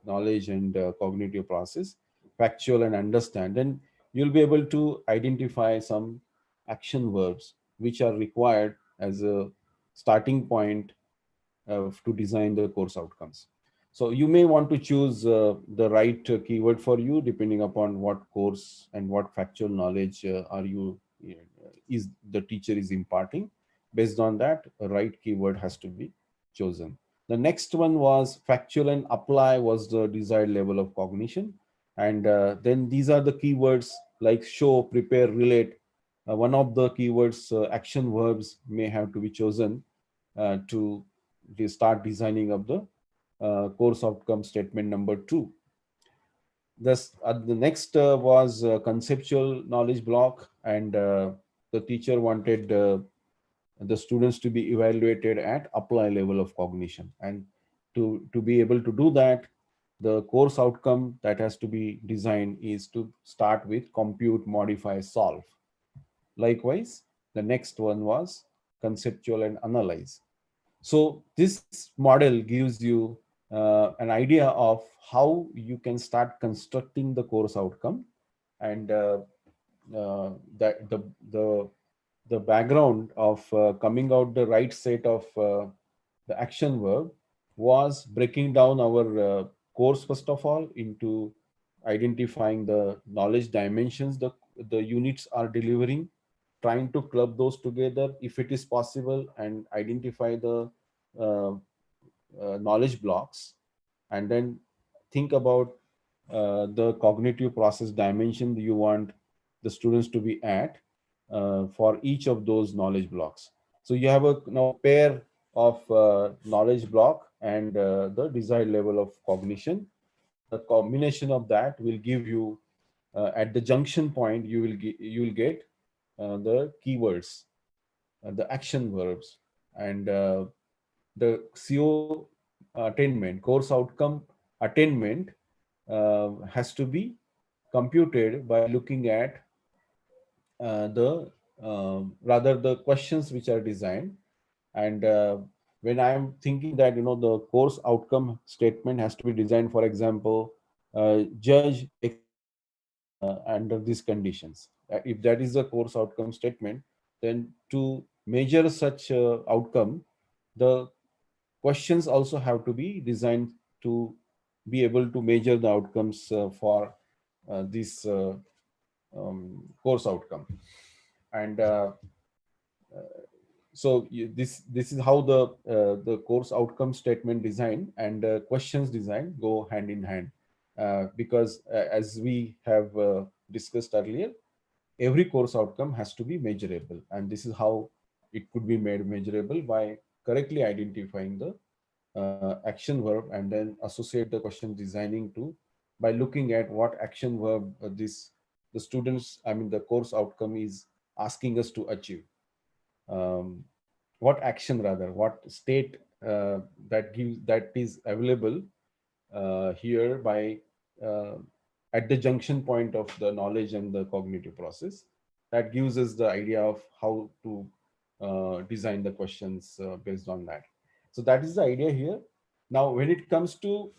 knowledge and cognitive process, factual and understand. Then you'll be able to identify some action verbs which are required as a starting point to design the course outcomes. So you may want to choose the right keyword for you depending upon what course and what factual knowledge are you is the teacher is imparting. Based on that, a right keyword has to be chosen. The next one was factual and apply was the desired level of cognition. And then these are the keywords like show, prepare, relate. One of the keywords, action verbs may have to be chosen to start designing of the course outcome statement number 2. The next was conceptual knowledge block, and the teacher wanted the students to be evaluated at apply level of cognition. And to be able to do that, the course outcome that has to be designed is to start with compute, modify, solve. Likewise, the next one was conceptual and analyze. So this model gives you an idea of how you can start constructing the course outcome, and that the background of coming out the right set of the action verb was breaking down our course first of all into identifying the knowledge dimensions the units are delivering, trying to club those together if it is possible, and identify the knowledge blocks, and then think about the cognitive process dimension you want the students to be at, for each of those knowledge blocks. So you have a now pair of knowledge block and the desired level of cognition. The combination of that will give you at the junction point you will get the keywords, the action verbs, and the CO attainment, course outcome attainment has to be computed by looking at the rather the questions which are designed. And when I am thinking that the course outcome statement has to be designed, for example, judge exceeds under these conditions. If that is the course outcome statement, then to measure such outcome, the questions also have to be designed to be able to measure the outcomes for this course outcome. And so this is how the course outcome statement design and questions design go hand in hand, because as we have discussed earlier, every course outcome has to be measurable, and this is how it could be made measurable by correctly identifying the action verb and then associate the question designing to by looking at what action verb this the students, I mean the course outcome is asking us to achieve. um, what action, rather what state that is available here by uh, at the junction point of the knowledge and the cognitive process, that gives us the idea of how to design the questions based on that. So that is the idea here. Now when it comes to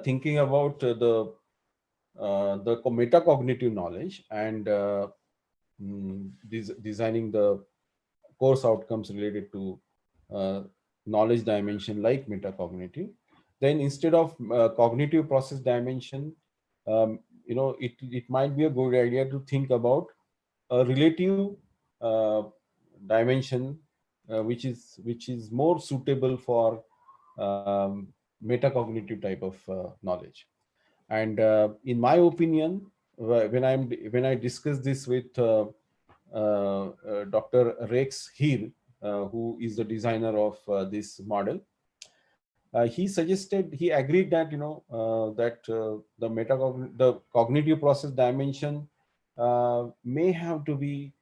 thinking about the metacognitive knowledge and designing the course outcomes related to uh, knowledge dimension like metacognitive, then instead of cognitive process dimension, it might be a good idea to think about a relative uh, dimension, which is more suitable for metacognitive type of knowledge. And in my opinion, when I discuss this with Dr. Rex Heer, who is the designer of this model, he agreed that the cognitive process dimension may have to be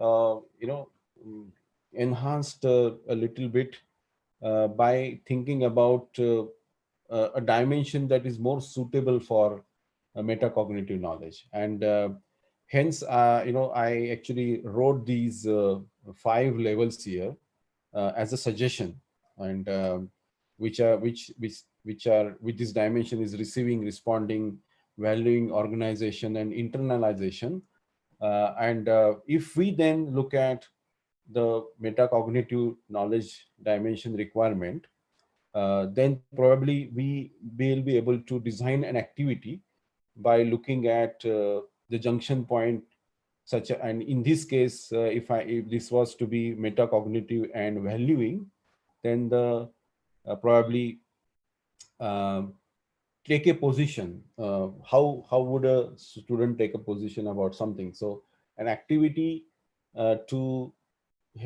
uh, you know mm, enhanced a little bit by thinking about a dimension that is more suitable for metacognitive knowledge. And hence I actually wrote these 5 levels here as a suggestion, and which this dimension is receiving, responding, valuing, organization, and internalization. And if we then look at the metacognitive knowledge dimension requirement, then probably we will be able to design an activity by looking at the junction point, and in this case, if this was to be metacognitive and valuing, then the probably um, take a position. How would a student take a position about something? So an activity to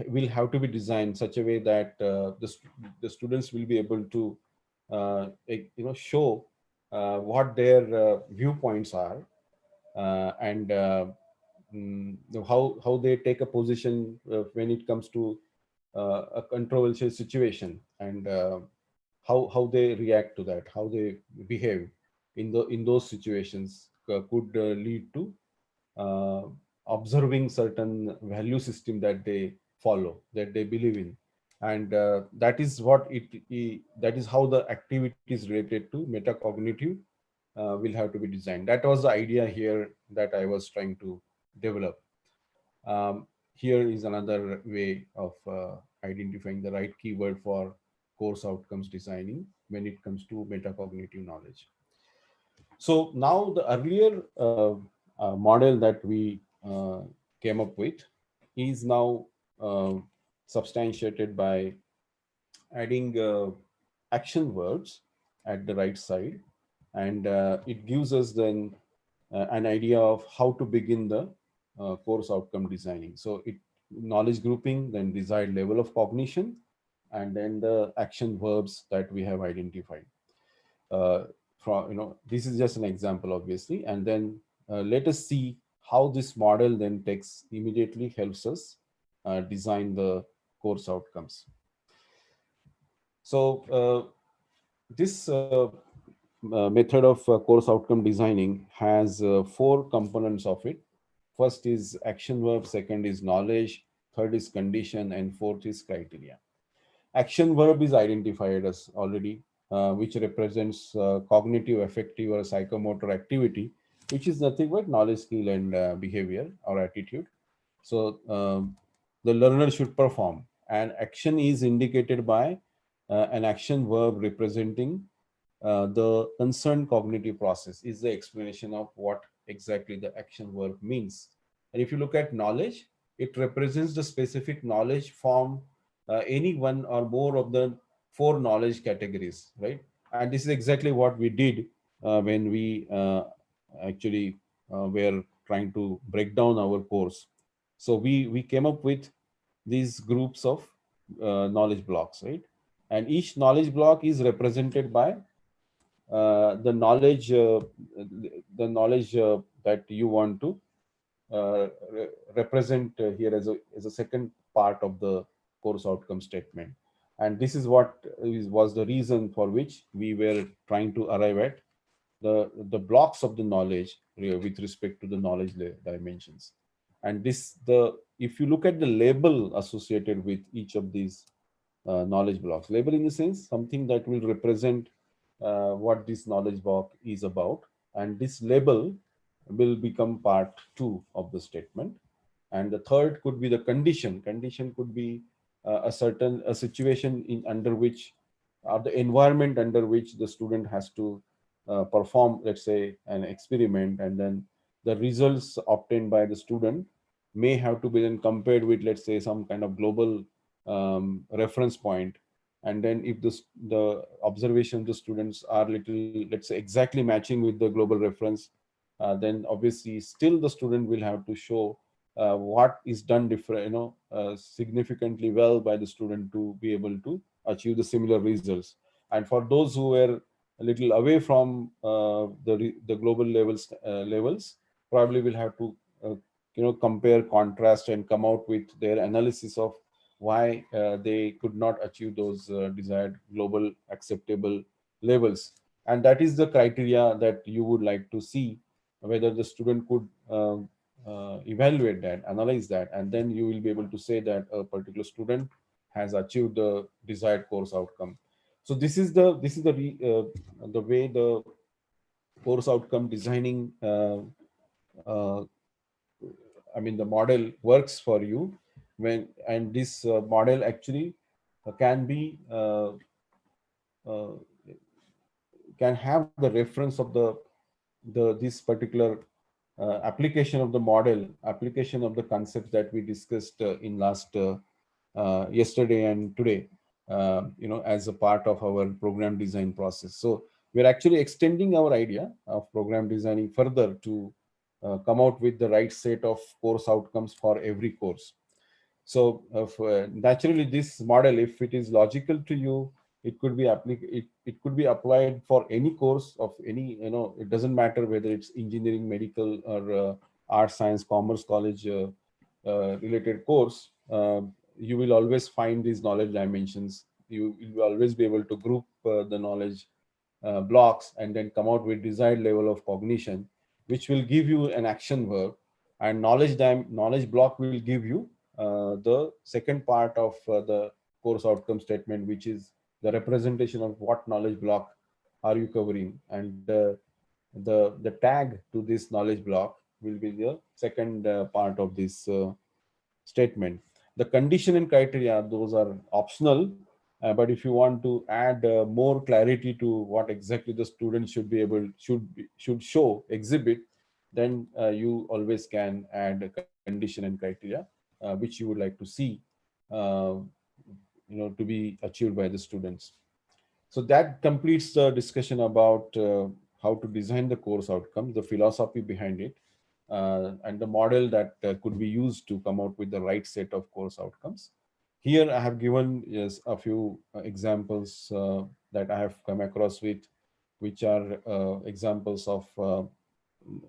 will have to be designed such a way that the students will be able to show what their viewpoints are, and how they take a position when it comes to a controversial situation, and how they react to that, how they behave in those situations could lead to uh, observing certain value system that they follow, that they believe in. And that is that is how the activities related to metacognitive will have to be designed. That was the idea here that I was trying to develop. um, Here is another way of identifying the right keyword for course outcomes designing when it comes to metacognitive knowledge. So now the earlier model that we came up with is now uh, substantiated by adding action words at the right side, and it gives us then an idea of how to begin the course outcome designing. So it knowledge grouping, then desired level of cognition, and then the action verbs that we have identified. Uh, from this is just an example, obviously, and then let us see how this model then takes immediately helps us design the course outcomes. So this method of course outcome designing has four components of it. First is action verb, second is knowledge, third is condition, and fourth is criteria. Action verb is identified as already, which represents cognitive, affective, or psychomotor activity, which is nothing but knowledge, skill, and behavior or attitude. So the learner should perform, and action is indicated by an action verb representing the concerned cognitive process, is the explanation of what exactly the action verb means. And if you look at knowledge, it represents the specific knowledge from any one or more of the four knowledge categories, right? And this is exactly what we did when we actually were trying to break down our course. So we came up with these groups of knowledge blocks, right? And each knowledge block is represented by the knowledge that you want to represent here as a second part of the course outcome statement. And this is what was the reason for which we were trying to arrive at the blocks of the knowledge with respect to the knowledge dimensions. And this the if you look at the label associated with each of these knowledge blocks, label in the sense something that will represent what this knowledge block is about, and this label will become part two of the statement. And the third could be the condition. Condition could be a situation in under which, or the environment under which the student has to perform, let's say, an experiment, and then the results obtained by the student may have to be then compared with, let's say, some kind of global reference point. And then if the observation of the students are little, let's say, exactly matching with the global reference, then obviously still the student will have to show what is done different, significantly well by the student to be able to achieve the similar results. And for those who were a little away from the global levels, probably will have to compare, contrast, and come out with their analysis of why they could not achieve those desired global acceptable levels. And that is the criteria that you would like to see, whether the student could evaluate that, analyze that, and then you will be able to say that a particular student has achieved the desired course outcome. So the way the course outcome designing uh, the model works for you. And this model actually can be uh, can have the reference of the this particular application of the model, application of the concepts that we discussed in last yesterday and today, as a part of our program design process. So we're actually extending our idea of program designing further to come out with the right set of course outcomes for every course. So naturally, this model, if it is logical to you, it could be applied for any course of any, it doesn't matter whether it's engineering, medical, or art, science, commerce, college related course. You will always find these knowledge dimensions. You will always be able to group the knowledge blocks and then come out with desired level of cognition, which will give you an action verb. And knowledge block will give you the second part of the course outcome statement, which is the representation of what knowledge block are you covering. And the tag to this knowledge block will be the second part of this statement. The condition and criteria, those are optional, but if you want to add more clarity to what exactly the student should show, exhibit, then you always can add a condition and criteria which you would like to see, uh, to be achieved by the students. So that completes the discussion about how to design the course outcomes, the philosophy behind it. and the model that could be used to come out with the right set of course outcomes. Here I have given yes, a few examples that I have come across with, which are examples of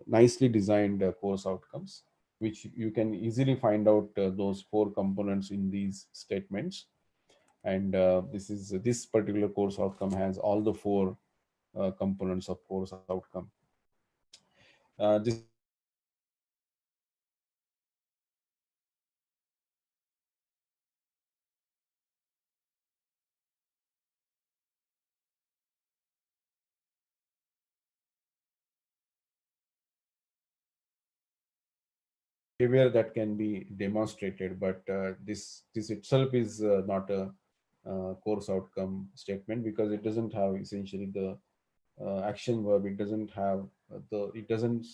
nicely designed course outcomes, which you can easily find out those four components in these statements. And this particular course outcome has all the four components of course outcome. This is very nicely designed course outcome, and behavior that can be demonstrated, but this itself is not a course outcome statement, because it doesn't have essentially the action verb. It doesn't have it doesn't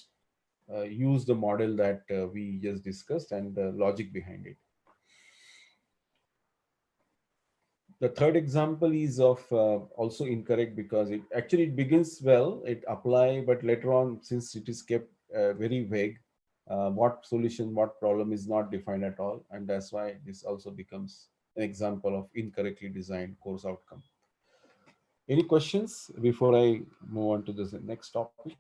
use the model that we just discussed and the logic behind it. The third example is of also incorrect, because it begins well, it apply, but later on, since it is kept very vague, what solution, what problem is not defined at all, and that's why this also becomes an example of incorrectly designed course outcome. Any questions before I move on to the next topic?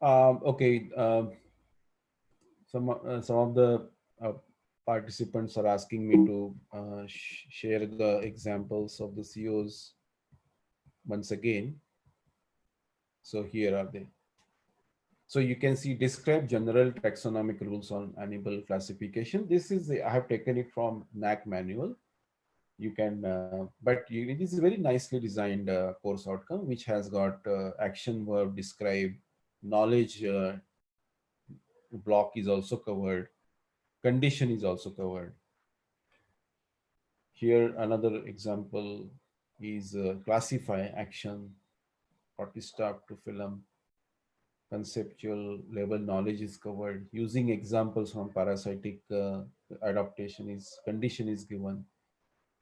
Okay. Some of the uh, participants are asking me to share the examples of the COs once again. So here are they. So you can see describe general taxonomic rules on animal classification. This is I have taken it from NAC manual. You can, it is a very nicely designed course outcome, which has got action verb describe, knowledge block is also covered, condition is also covered. Here another example is classify action, protista to film, conceptual level knowledge is covered. Using examples from parasitic adaptation is condition is given.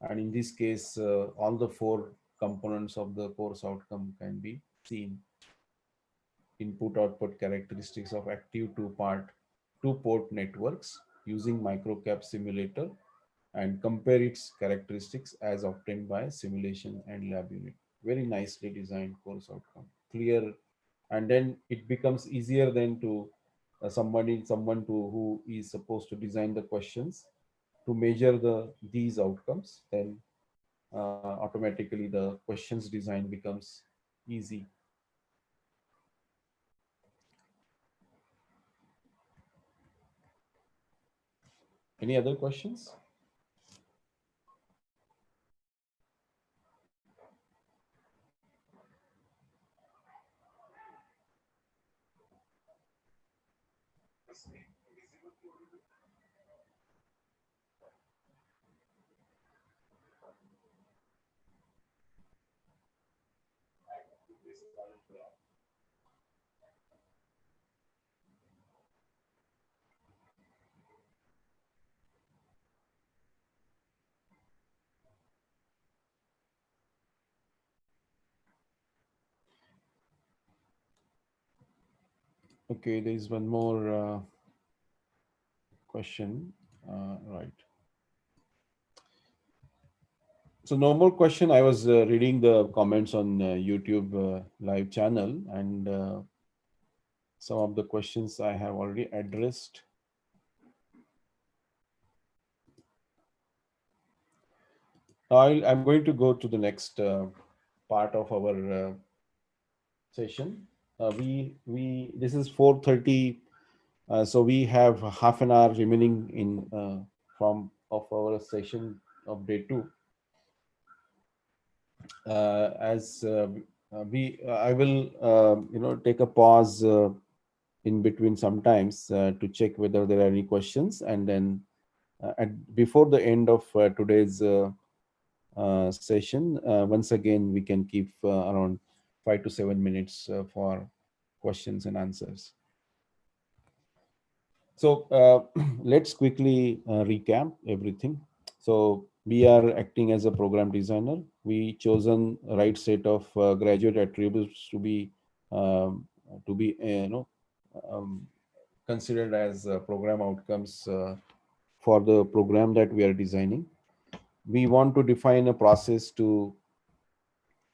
And in this case, all the four components of the course outcome can be seen. Input output characteristics of active two port networks using microcap simulator, and compare its characteristics as obtained by simulation and lab unit. Very nicely designed course outcome, clear, and then it becomes easier then to someone who is supposed to design the questions to measure these outcomes. Then automatically the questions design becomes easy. Any other questions? Okay, there is one more question. Right. So no more question. I was reading the comments on YouTube live channel, and some of the questions I have already addressed. I'm going to go to the next part of our session. We this is 4:30, so we have half an hour remaining in from of our session of day 2. as we I will take a pause in between sometimes to check whether there are any questions, and then before the end of today's session, once again we can keep around 5 to 7 minutes for questions and answers. So let's quickly recap everything. So we are acting as a program designer. We chosen right set of graduate attributes um, to be um, considered as program outcomes for the program that we are designing. We want to define a process to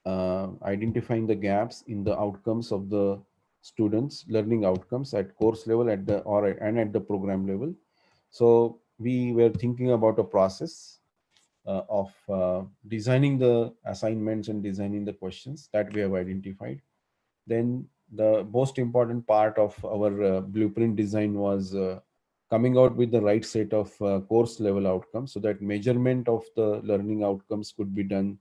identifying the gaps in the outcomes of the students learning outcomes at course level and at the program level. So we were thinking about a process of designing the assignments and designing the questions that we have identified. Then the most important part of our blueprint design was coming out with the right set of course level outcomes, so that measurement of the learning outcomes could be done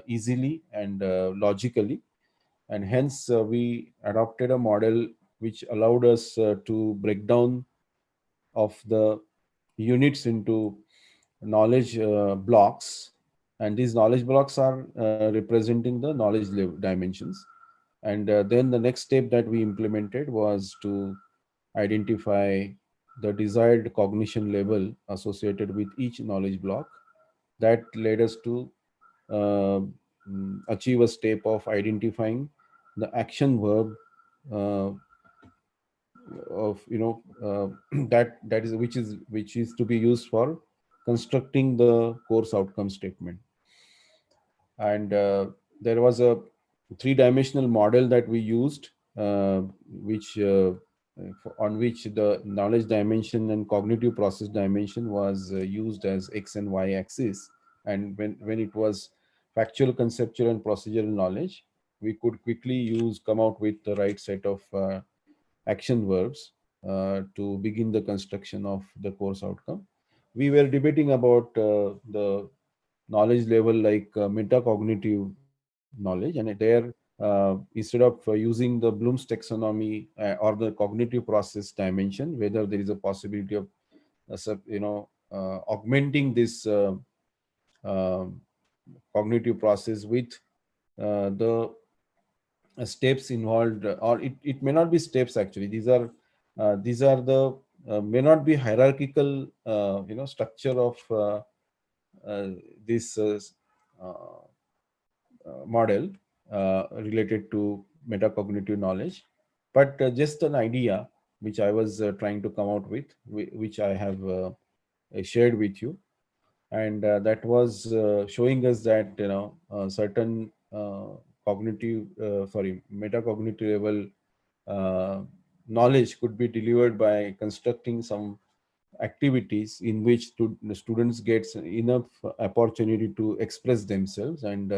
easily and logically. And hence we adopted a model which allowed us to break down of the units into knowledge blocks, and these knowledge blocks are representing the dimensions. And then the next step that we implemented was to identify the desired cognition level associated with each knowledge block. That led us to uh, achieve a step of identifying the action verb uh, of that is which is to be used for constructing the course outcome statement. And there was a three-dimensional model that we used, which on which the knowledge dimension and cognitive process dimension was used as x and y axis. And when it was factual, conceptual, and procedural knowledge, we could quickly use come out with the right set of action verbs to begin the construction of the course outcome. We were debating about the knowledge level like metacognitive knowledge, and there instead of using the Bloom's taxonomy or the cognitive process dimension, whether there is a possibility of augmenting this um cognitive process with the steps involved, or it may not be steps actually. These are the may not be hierarchical structure of uh, this uh, model related to metacognitive knowledge, but just an idea which I was trying to come out with, which I have shared with you. And that was showing us that certain cognitive sorry metacognitive level uh, knowledge could be delivered by constructing some activities in which the students gets enough opportunity to express themselves. And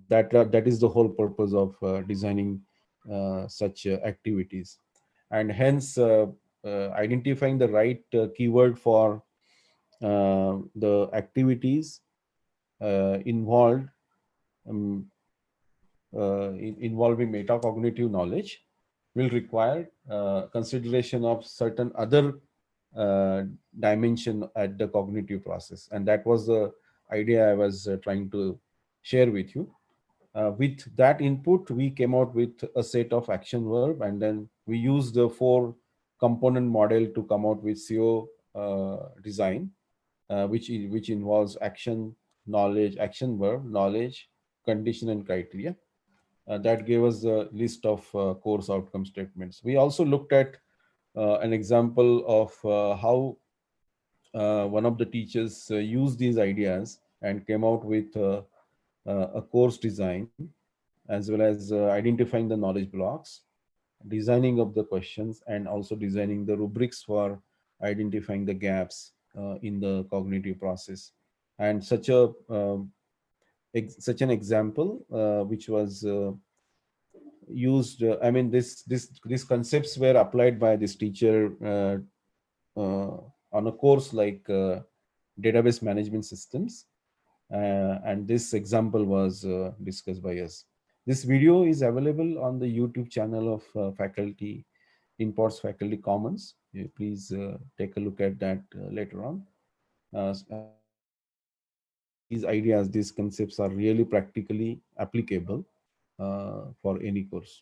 that is the whole purpose of designing such activities. And hence identifying the right keyword for the activities involved um, involving metacognitive knowledge will require consideration of certain other uh, dimension at the cognitive process. And that was the idea I was trying to share with you. With that input, we came out with a set of action verb, and then we used the 4 component model to come out with CO design, which involves action, knowledge, action verb, knowledge, condition, and criteria. That gave us a list of course outcome statements. We also looked at an example of how one of the teachers used these ideas and came out with a course design, as well as identifying the knowledge blocks, designing of the questions, and also designing the rubrics for identifying the gaps in the cognitive process. And such an example which was used I mean these concepts were applied by this teacher on a course like database management systems. and this example was discussed by us. This video is available on the YouTube channel of faculty, Inpods Faculty Commons. Please take a look at that later on. These ideas, these concepts are really practically applicable for any course.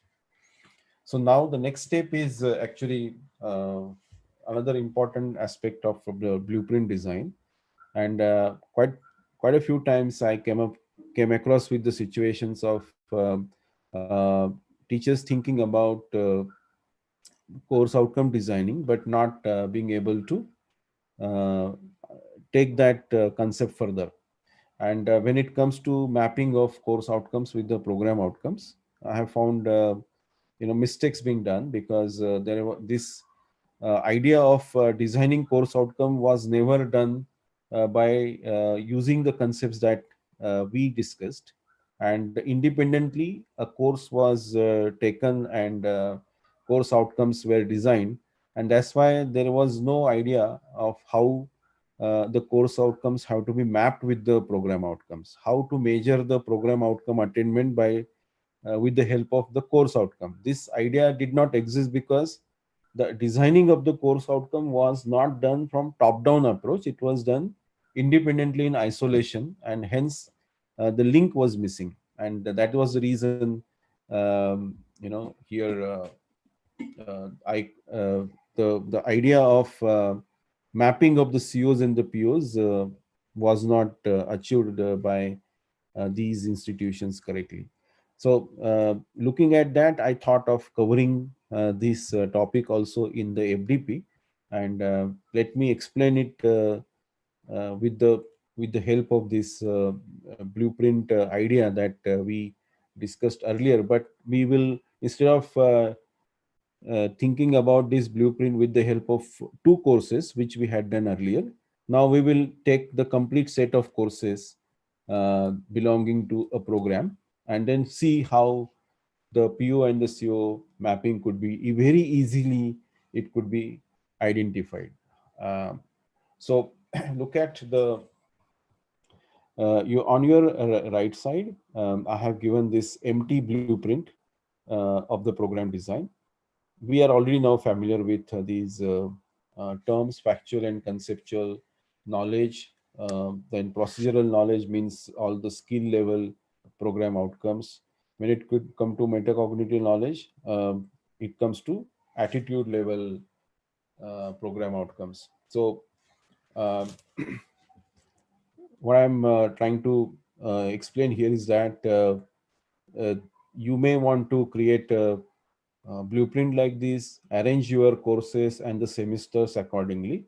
So now the next step is actually another important aspect of the blueprint design, and quite a few times I came across with the situations of uh, teachers thinking about course outcome designing, but not being able to uh, take that concept further. And when it comes to mapping of course outcomes with the program outcomes, I have found mistakes being done, because this idea of designing course outcome was never done by using the concepts that we discussed, and independently a course was taken, and course outcomes were designed, and that's why there was no idea of how the course outcomes have to be mapped with the program outcomes, how to measure the program outcome attainment by with the help of the course outcome. This idea did not exist because the designing of the course outcome was not done from top down approach. It was done independently in isolation, and hence the link was missing, and that was the reason here I the idea of mapping of the COs and the POs was not achieved by these institutions correctly. So, looking at that, I thought of covering this topic also in the FDP, and let me explain it with the help of this blueprint idea that we discussed earlier. But we will, instead of thinking about this blueprint with the help of two courses which we had done earlier, now we will take the complete set of courses belonging to a program, and then see how the PO and the CO mapping could be very easily, it could be identified. So look at the you on your right side. I have given this empty blueprint of the program design. We are already now familiar with these terms: factual and conceptual knowledge. Then procedural knowledge means all the skill level program outcomes. When it could come to metacognitive knowledge, it comes to attitude level program outcomes. So uh, what I'm trying to explain here is that uh, you may want to create a blueprint like this, arrange your courses and the semesters accordingly,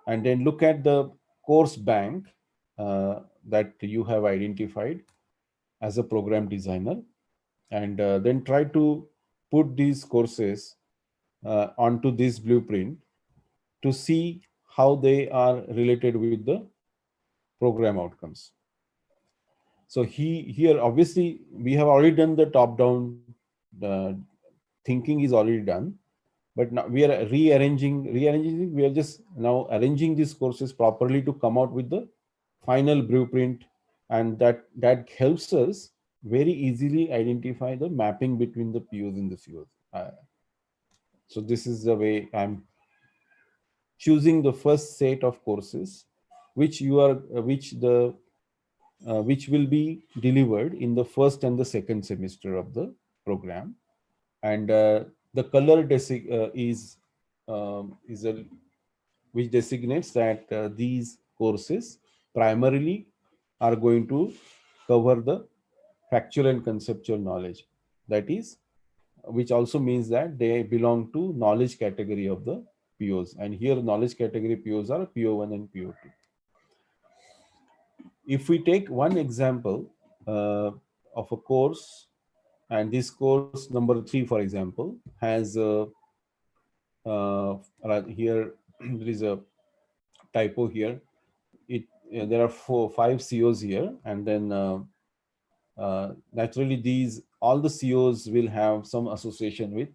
and then look at the course bank that you have identified as a program designer, and then try to put these courses onto this blueprint to see how they are related with the program outcomes. So here obviously we have already done the top down uh, thinking is already done, but now we are rearranging. We are just now arranging these courses properly to come out with the final blueprint, and that helps us very easily identify the mapping between the POs and the COs. So this is the way I'm choosing the first set of courses which you are which will be delivered in the first and the second semester of the program, and the color is a which designates that these courses primarily are going to cover the factual and conceptual knowledge, that is, which also means that they belong to knowledge category of the POs, and here knowledge category POs are PO1 and PO2. If we take one example of a course, and this course number 3 for example has here there is a typo here. It There are 5 COs here, and then naturally these all the COs will have some association with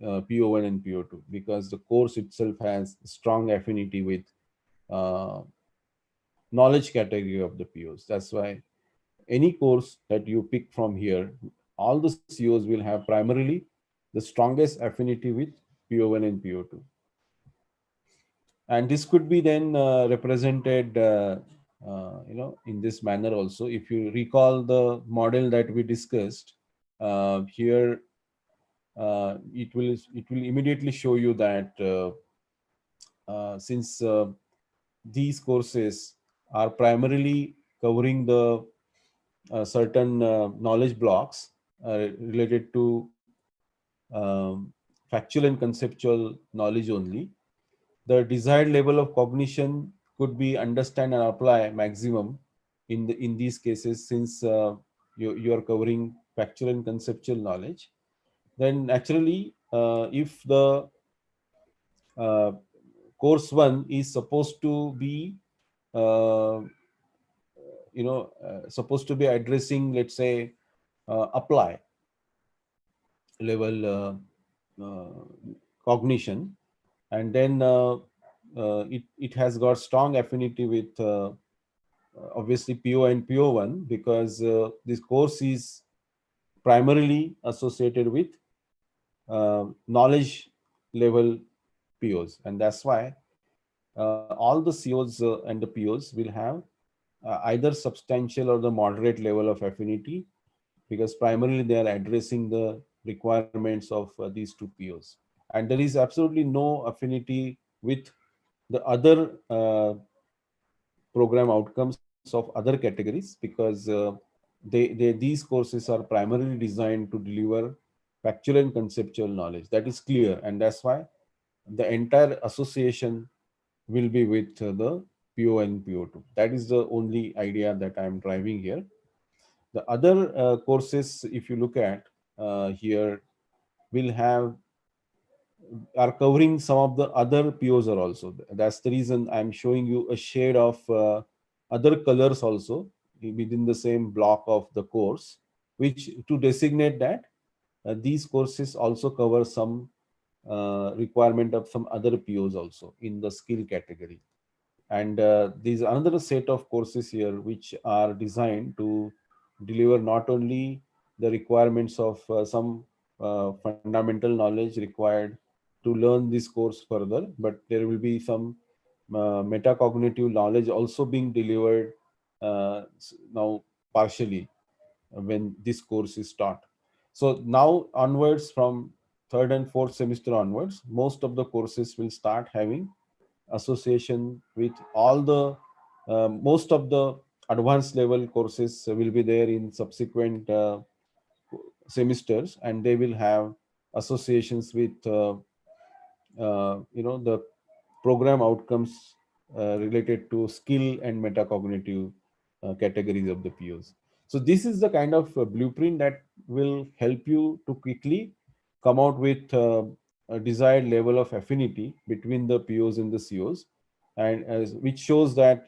PO1 and PO2, because the course itself has strong affinity with uh, knowledge category of the POs. That's why any course that you pick from here, all the COs will have primarily the strongest affinity with PO1 and PO2. And this could be then represented in this manner also. If you recall the model that we discussed here, it will immediately show you that since these courses are primarily covering the certain knowledge blocks related to factual and conceptual knowledge only, the desired level of cognition could be understand and apply maximum in these cases, since you are covering factual and conceptual knowledge. Then naturally, if the uh, course one is supposed to be uh, supposed to be addressing, let's say, apply level uh, cognition, and then it has got strong affinity with obviously PO and PO1, because this course is primarily associated with knowledge level POs, and that's why all the COs and the POs will have either substantial or the moderate level of affinity, because primarily they are addressing the requirements of these two POs. And there is absolutely no affinity with the other program outcomes of other categories, because these courses are primarily designed to deliver factual and conceptual knowledge. That is clear, and that's why the entire association will be with the PO and PO2. That is the only idea that I am driving here. The other courses, if you look at here, will have are covering some of the other POs are also. That's the reason I'm showing you a shade of other colors also within the same block of the course, which to designate that these courses also cover some requirement of some other POs also in the skill category. And these another set of courses here which are designed to deliver not only the requirements of some fundamental knowledge required to learn this course further, but there will be some metacognitive knowledge also being delivered now partially when this course is taught. So now onwards, from third and fourth semester onwards, most of the courses will start having association with all the most of the advanced level courses will be there in subsequent semesters, and they will have associations with the program outcomes related to skill and metacognitive categories of the POs. So this is the kind of blueprint that will help you to quickly come out with a desired level of affinity between the POs and the COs, and which shows that,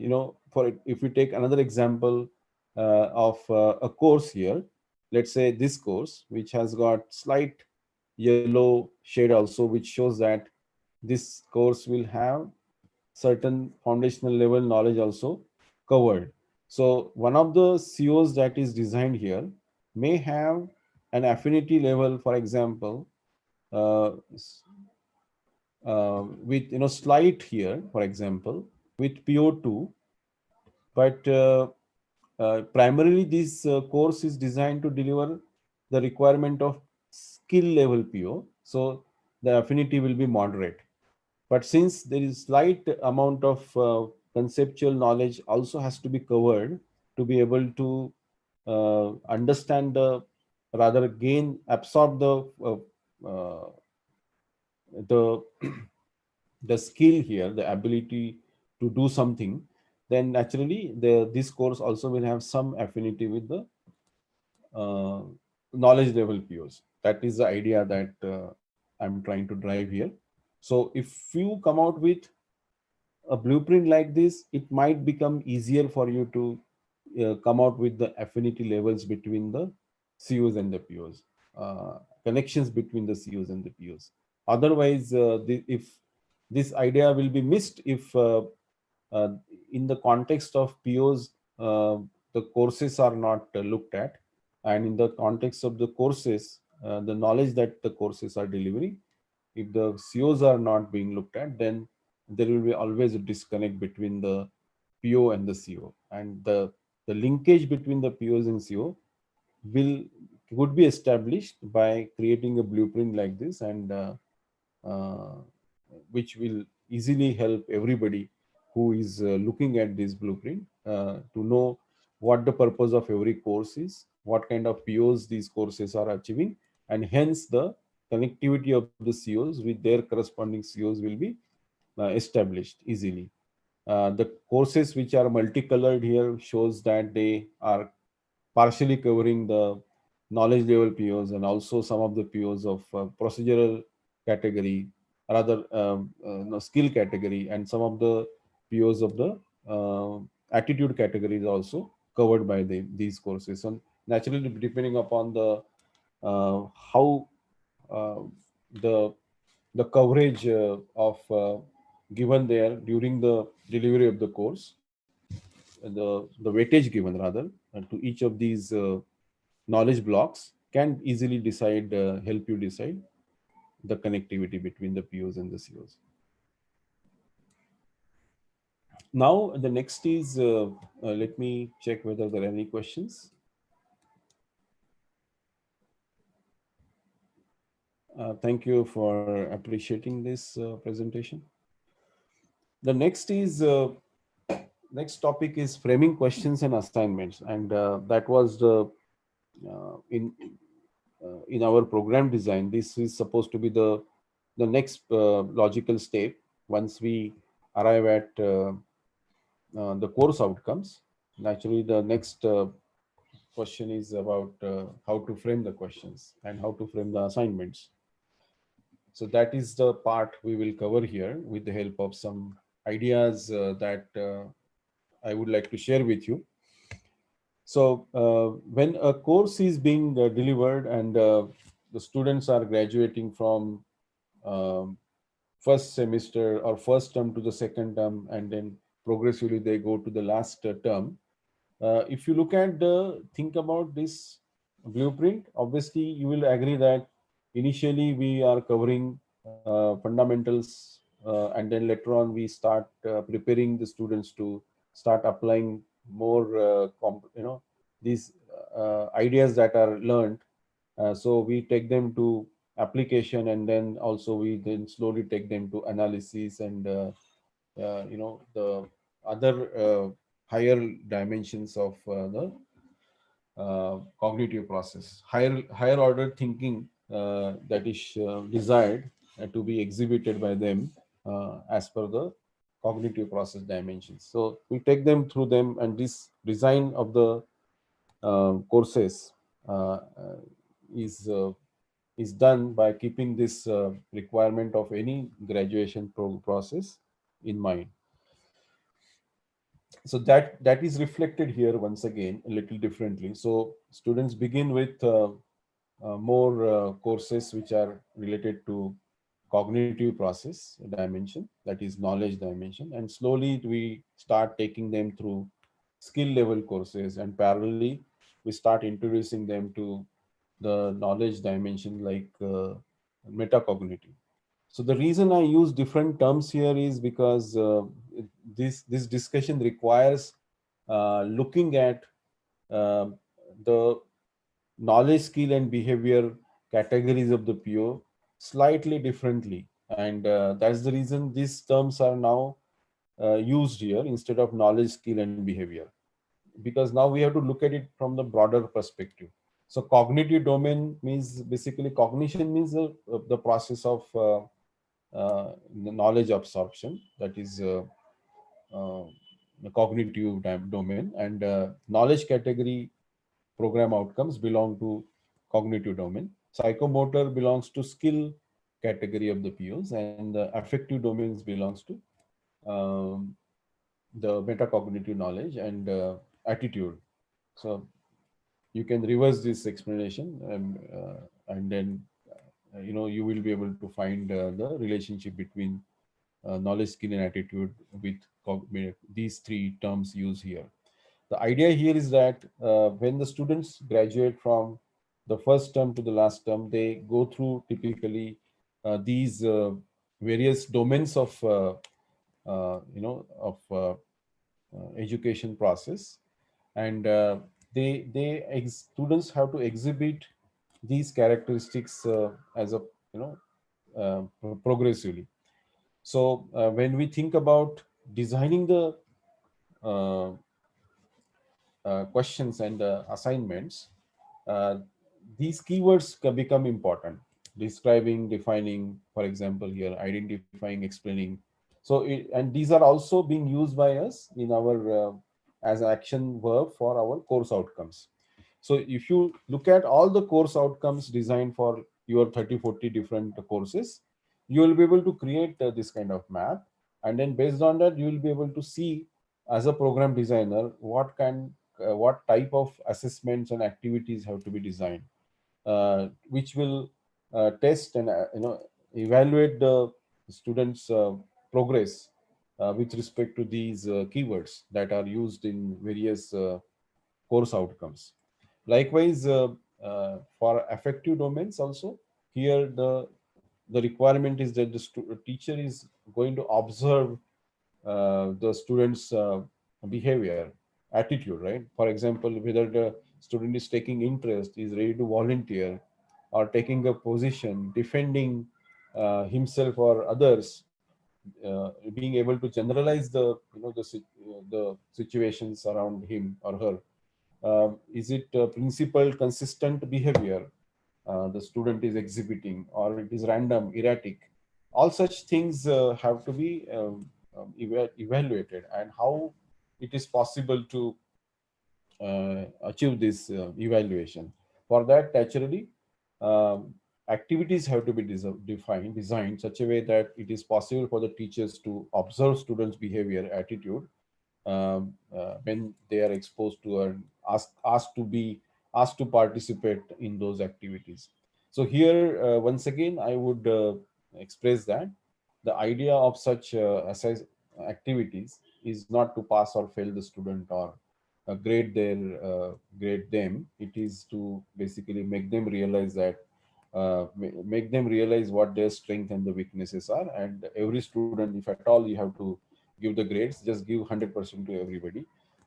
for if we take another example of a course here, let's say this course, which has got slight yellow shade also, which shows that this course will have certain foundational level knowledge also covered. So one of the COs that is designed here may have an affinity level, for example, uh, with slight here, for example, with PO2, but primarily this course is designed to deliver the requirement of skill level PO. So the affinity will be moderate. But since there is slight amount of conceptual knowledge also has to be covered to be able to understand the rather gain absorb uh, the the skill here, the ability to do something, then naturally this course also will have some affinity with the uh, knowledge level POs. That is the idea that I'm trying to drive here. So if you come out with a blueprint like this, it might become easier for you to come out with the affinity levels between the COs and the POs, connections between the COs and the POs. Otherwise, if this idea will be missed if in the context of POs, the courses are not looked at, and in the context of the courses, the knowledge that the courses are delivering, if the COs are not being looked at, then there will be always a disconnect between the PO and the CO, and the linkage between the POs and CO will would be established by creating a blueprint like this, and uh, which will easily help everybody who is looking at this blueprint to know what the purpose of every course is, what kind of POs these courses are achieving, and hence the connectivity of the COs with their corresponding COs will be established easily. The courses which are multicolored here shows that they are partially covering the knowledge level POs and also some of the POs of procedural category, rather no, skill category, and some of the POs of the attitude category is also covered by these courses. And naturally, depending upon the how uh, the the coverage of given there during the delivery of the course, the weightage given rather to each of these knowledge blocks can easily decide help you decide the connectivity between the POs and the COs. Now the next is let me check whether there are any questions. Thank you for appreciating this presentation. The next topic is framing questions and assignments, and that was the in our program design. This is supposed to be the next logical step once we arrive at the course outcomes. Naturally, the next question is about how to frame the questions and how to frame the assignments. So that is the part we will cover here with the help of some ideas that I would like to share with you. So when a course is being delivered and the students are graduating from um, first semester or first term to the second term, and then progressively they go to the last term. If you look at think about this blueprint, obviously you will agree that initially we are covering fundamentals, and then later on we start preparing the students to start applying more these ideas that are learned. So we take them to application, and then also we then slowly take them to analysis and the other higher dimensions of the cognitive process, higher order thinking that is desired to be exhibited by them as per the cognitive process dimensions. So we take them through them, and this design of the courses uh, uh, is is done by keeping this requirement of any graduation process in mind. So that is reflected here once again a little differently. So students begin with more courses which are related to cognitive process dimension, that is knowledge dimension, and slowly we start taking them through skill level courses, and parallelly we start introducing them to the knowledge dimension like metacognitive. So the reason I use different terms here is because this discussion requires looking at uh, the knowledge, skill, and behavior categories of the PO slightly differently, and that's the reason these terms are now used here instead of knowledge, skill, and behavior, because now we have to look at it from the broader perspective. So cognitive domain means basically cognition means the process of the knowledge absorption, that is uh, the cognitive domain, and knowledge category program outcomes belong to cognitive domain. Psychomotor belongs to skill category of the POs, and the affective domains belongs to um, the metacognitive knowledge and attitude. So you can reverse this explanation, and then you will be able to find the relationship between knowledge, skill, and attitude with these three terms used here. The idea here is that when the students graduate from the first term to the last term, they go through typically these various domains of education process, and students have to exhibit these characteristics as a you know progressively. So when we think about designing the uh, questions and assignments, uh, these keywords become important. Describing, defining, for example, here, identifying, explaining. And these are also being used by us in our as action verb for our course outcomes. So if you look at all the course outcomes designed for your 30, 40 different courses, you will be able to create this kind of map. And then based on that, you will be able to see as a program designer what type of assessments and activities have to be designed, which will test and evaluate the students' progress with respect to these keywords that are used in various course outcomes. Likewise, for affective domains also, here the requirement is that the teacher is going to observe the student's behavior, attitude, right? For example, whether the student is taking interest, is ready to volunteer, or taking a position, defending himself or others, being able to generalize the situations around him or her. Is it principled, consistent behavior the student is exhibiting, or it is random, erratic? All such things have to be evaluated, and how it is possible to achieve this evaluation. For that, naturally, activities have to be designed such a way that it is possible for the teachers to observe students' behavior, attitude, when they are exposed to and asked to participate in those activities. So here, once again, I would express that the idea of such activities is not to pass or fail the student or grade them. It is to basically make them realize that make them realize what their strength and the weaknesses are. And every student, if at all you have to give the grades, just give 100% to everybody.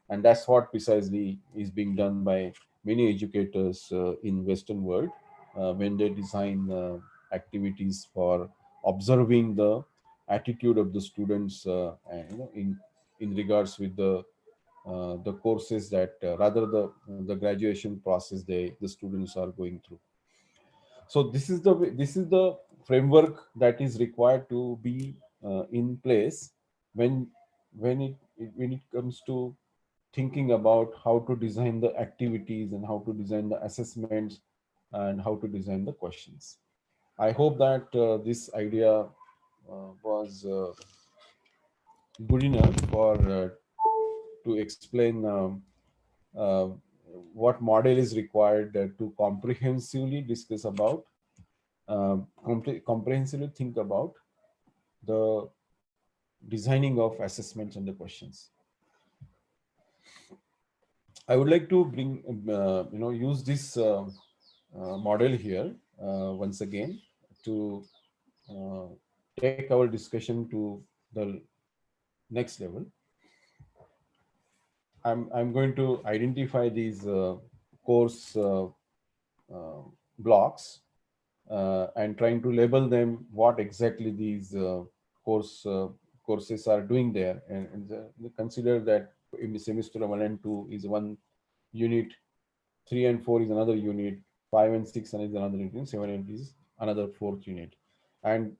And that's what precisely is being done by many educators in Western world when they design activities for observing the attitude of the students, and, in regards with the courses that rather the graduation process the students are going through. So this is the framework that is required to be in place when when it comes to thinking about how to design the activities and how to design the assessments and how to design the questions. I hope that this idea was good enough for to explain uh, what model is required to comprehensively discuss about comprehensively think about the designing of assessments and the questions. I would like to bring use this model here once again to uh, take our discussion to the next level. I'm going to identify these course uh, blocks and trying to label them what exactly these courses are doing there, and consider that in the semester 1 and 2 is one unit, 3 and 4 is another unit, 5 and 6 is another unit, 7 and 8 is another fourth unit. And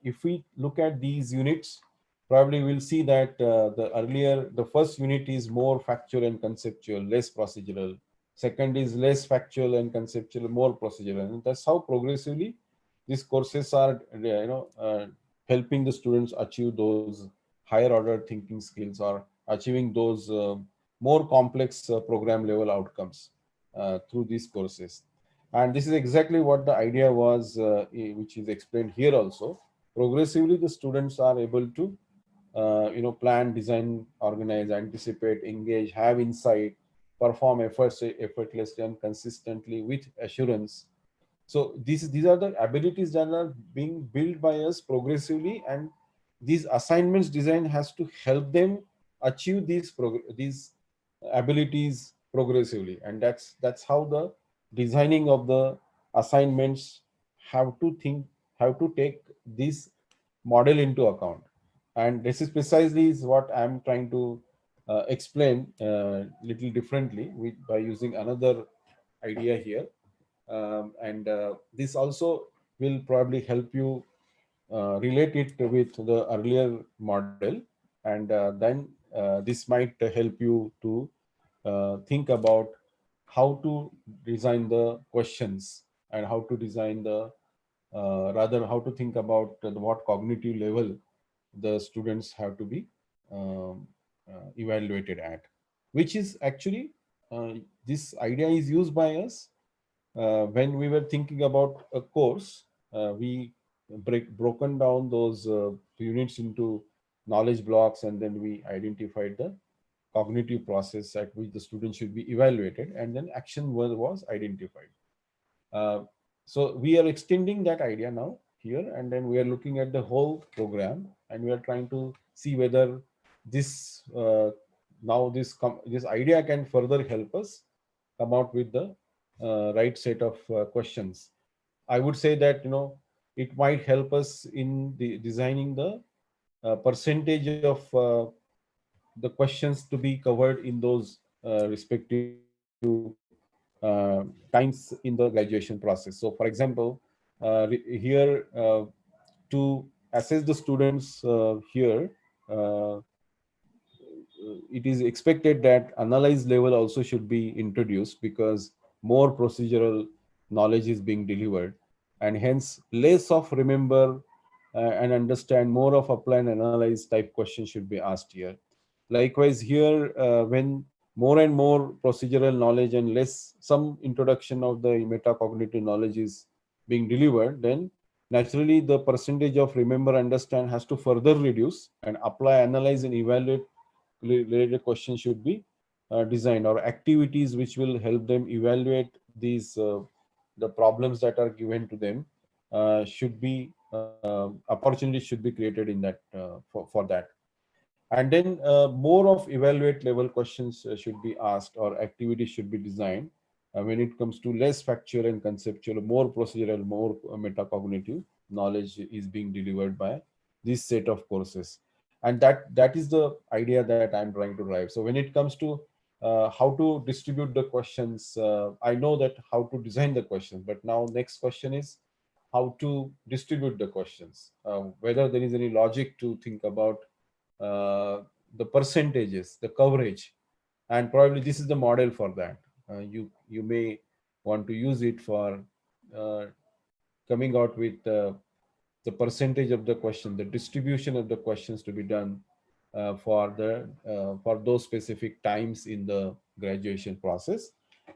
if we look at these units, probably we'll see that the first unit is more factual and conceptual, less procedural. Second is less factual and conceptual, more procedural. And that's how progressively these courses are, helping the students achieve those higher order thinking skills or achieving those more complex program level outcomes through these courses. And this is exactly what the idea was, which is explained here also, progressively the students are able to plan, design, organize, anticipate, engage, have insight, perform efforts effortlessly and consistently with assurance. So these are the abilities that are being built by us progressively, and these assignments design has to help them achieve these abilities progressively. And that's how the designing of the assignments have to think, have to take this model into account. And this is precisely is what I'm trying to explain little differently by using another idea here. And this also will probably help you relate it with the earlier model. And then this might help you to think about how to design the questions, and how to design the rather how to think about what cognitive level the students have to be um, evaluated at, which is actually uh, this idea is used by us when we were thinking about a course. We broken down those units into knowledge blocks, and then we identified the cognitive process at which the student should be evaluated, and then action was identified. uh, so we are extending that idea now here, and then we are looking at the whole program, and we are trying to see whether this now this idea can further help us come out with the right set of questions. I would say that it might help us in the designing the percentage of the questions to be covered in those respective times in the graduation process. So, for example, here to assess the students here, it is expected that analyze level also should be introduced, because more procedural knowledge is being delivered, and hence less of remember and understand, more of apply and analyze type questions should be asked here. Likewise here, when more and more procedural knowledge and less some introduction of the metacognitive knowledge is being delivered, then naturally the percentage of remember understand has to further reduce, and apply, analyze and evaluate related questions should be designed, or activities which will help them evaluate these the problems that are given to them should be opportunities should be created in that for that. And then more of evaluate level questions should be asked, or activities should be designed when it comes to less factual and conceptual, more procedural, more metacognitive knowledge is being delivered by this set of courses. And that is the idea that I'm trying to drive. So when it comes to how to distribute the questions, I know that how to design the questions, but now next question is how to distribute the questions, whether there is any logic to think about uh, the percentages, the coverage, and probably this is the model for that. You may want to use it for uh, coming out with the percentage of the question, the distribution of the questions to be done for those specific times in the graduation process.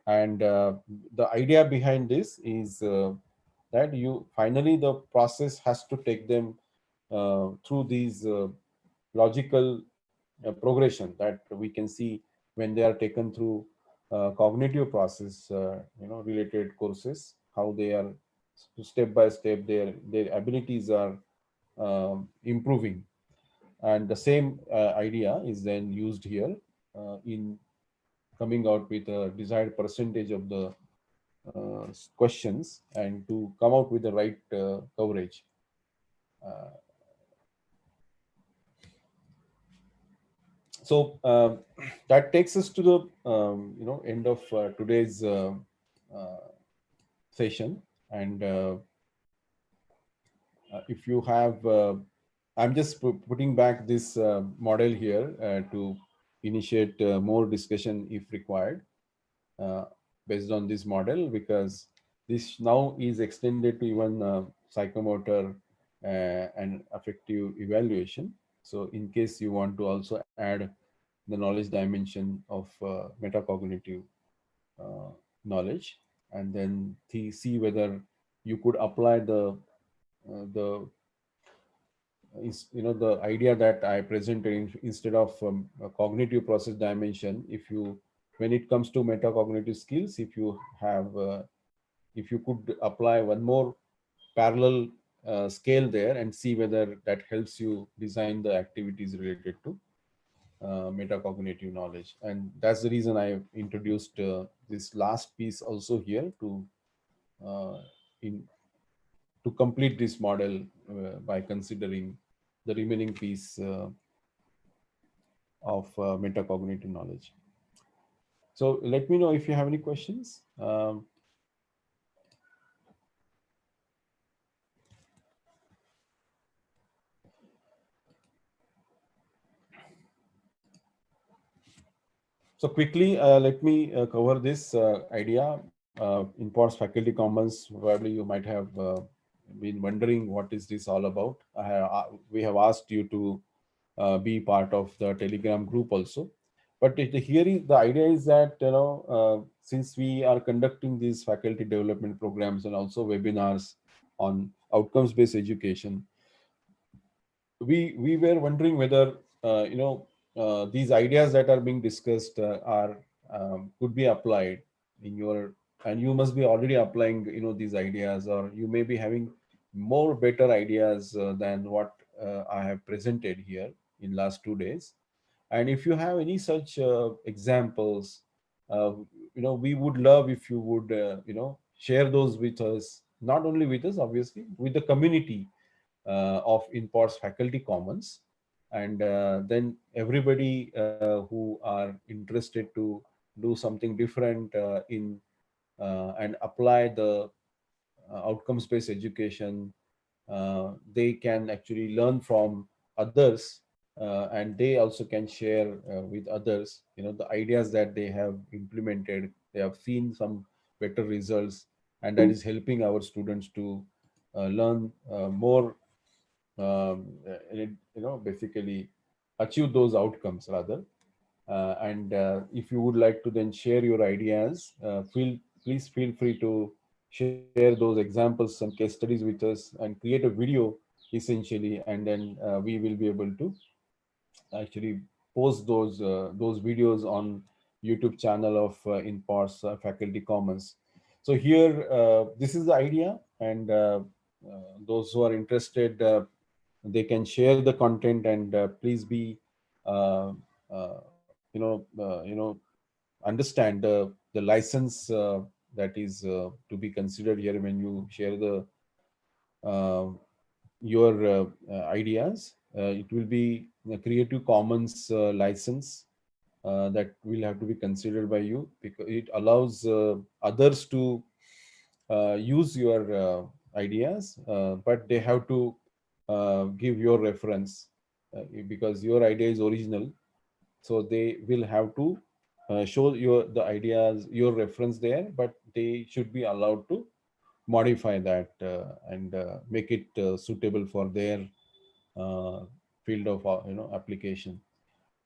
And the idea behind this is that you finally the process has to take them through these logical progression that we can see when they are taken through cognitive process related courses, how they are step by step their abilities are improving. And the same idea is then used here in coming out with a desired percentage of the questions, and to come out with the right coverage. Uh, so that takes us to the end of today's uh, session. And if you have I'm just putting back this model here to initiate more discussion if required, uh, based on this model, because this now is extended to even psychomotor and affective evaluation. So in case you want to also add the knowledge dimension of metacognitive knowledge, and then see whether you could apply the is, the idea that I presented, instead of a cognitive process dimension, if you, when it comes to metacognitive skills, if you have if you could apply one more parallel scale there and see whether that helps you design the activities related to metacognitive knowledge. And that's the reason I introduced this last piece also here to uh, in to complete this model by considering the remaining piece of metacognitive knowledge. So let me know if you have any questions. So quickly, let me cover this idea. In Pots Faculty Commons, probably you might have been wondering what is this all about. We have asked you to be part of the Telegram group also. But here is the idea is that, since we are conducting these faculty development programs and also webinars on outcomes-based education, we were wondering whether these ideas that are being discussed are could be applied in your, and you must be already applying these ideas, or you may be having more better ideas than what I have presented here in last 2 days. And if you have any such examples, uh, we would love if you would share those with us, not only with us, obviously, with the community of Inpods Faculty Commons. And then everybody who are interested to do something different in and apply the outcomes-based education, they can actually learn from others, and they also can share with others, the ideas that they have implemented. They have seen some better results, and that is helping our students to learn more, basically achieve those outcomes rather. And if you would like to then share your ideas, please feel free to share those examples, some case studies with us, and create a video essentially, and then we will be able to actually post those videos on YouTube channel of Inpods Faculty Commons. So here, this is the idea, and those who are interested, they can share the content, and please be, uh, understand the license that is to be considered here when you share the uh, your ideas. It will be a Creative Commons license that will have to be considered by you, because it allows others to use your ideas, but they have to give your reference, because your idea is original. So they will have to show your the ideas, your reference there, but they should be allowed to modify that and make it suitable for their uh, field of application.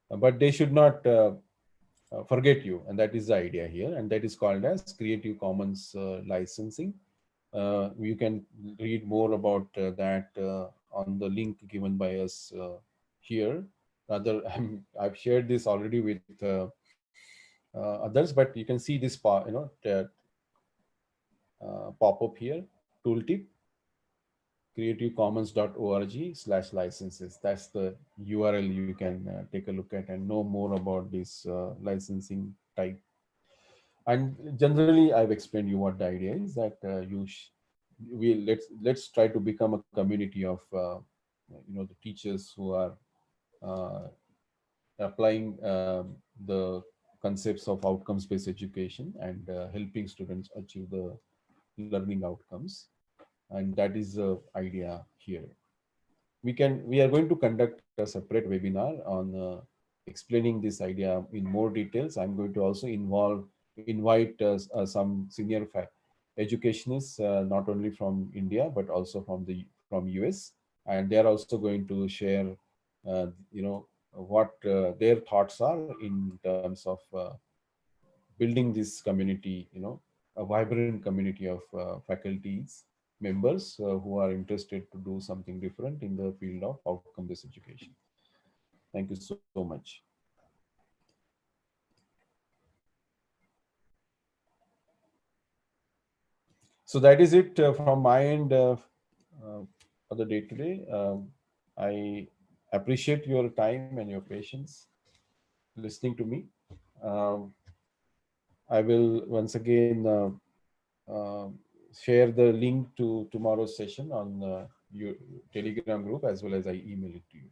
But they should not forget you, and that is the idea here, and that is called as Creative Commons licensing. You can read more about that on the link given by us here. Rather, I've shared this already with others, but you can see this pop up here: tooltip creativecommons.org/licenses. That's the URL you can take a look at and know more about this licensing type. And generally, I've explained you what the idea is, that we let's try to become a community of the teachers who are uh, applying the concepts of outcomes-based education and helping students achieve the learning outcomes. And that is the idea here. We are going to conduct a separate webinar on explaining this idea in more details. I'm going to also invite some senior educationists, not only from India but also from US, and they are also going to share what their thoughts are in terms of building this community, a vibrant community of faculties members who are interested to do something different in the field of outcome-based education. Thank you so much. So that is it from my end for the day today. I appreciate your time and your patience listening to me. Um, I will once again uh, share the link to tomorrow's session on your Telegram group, as well as I email it to you.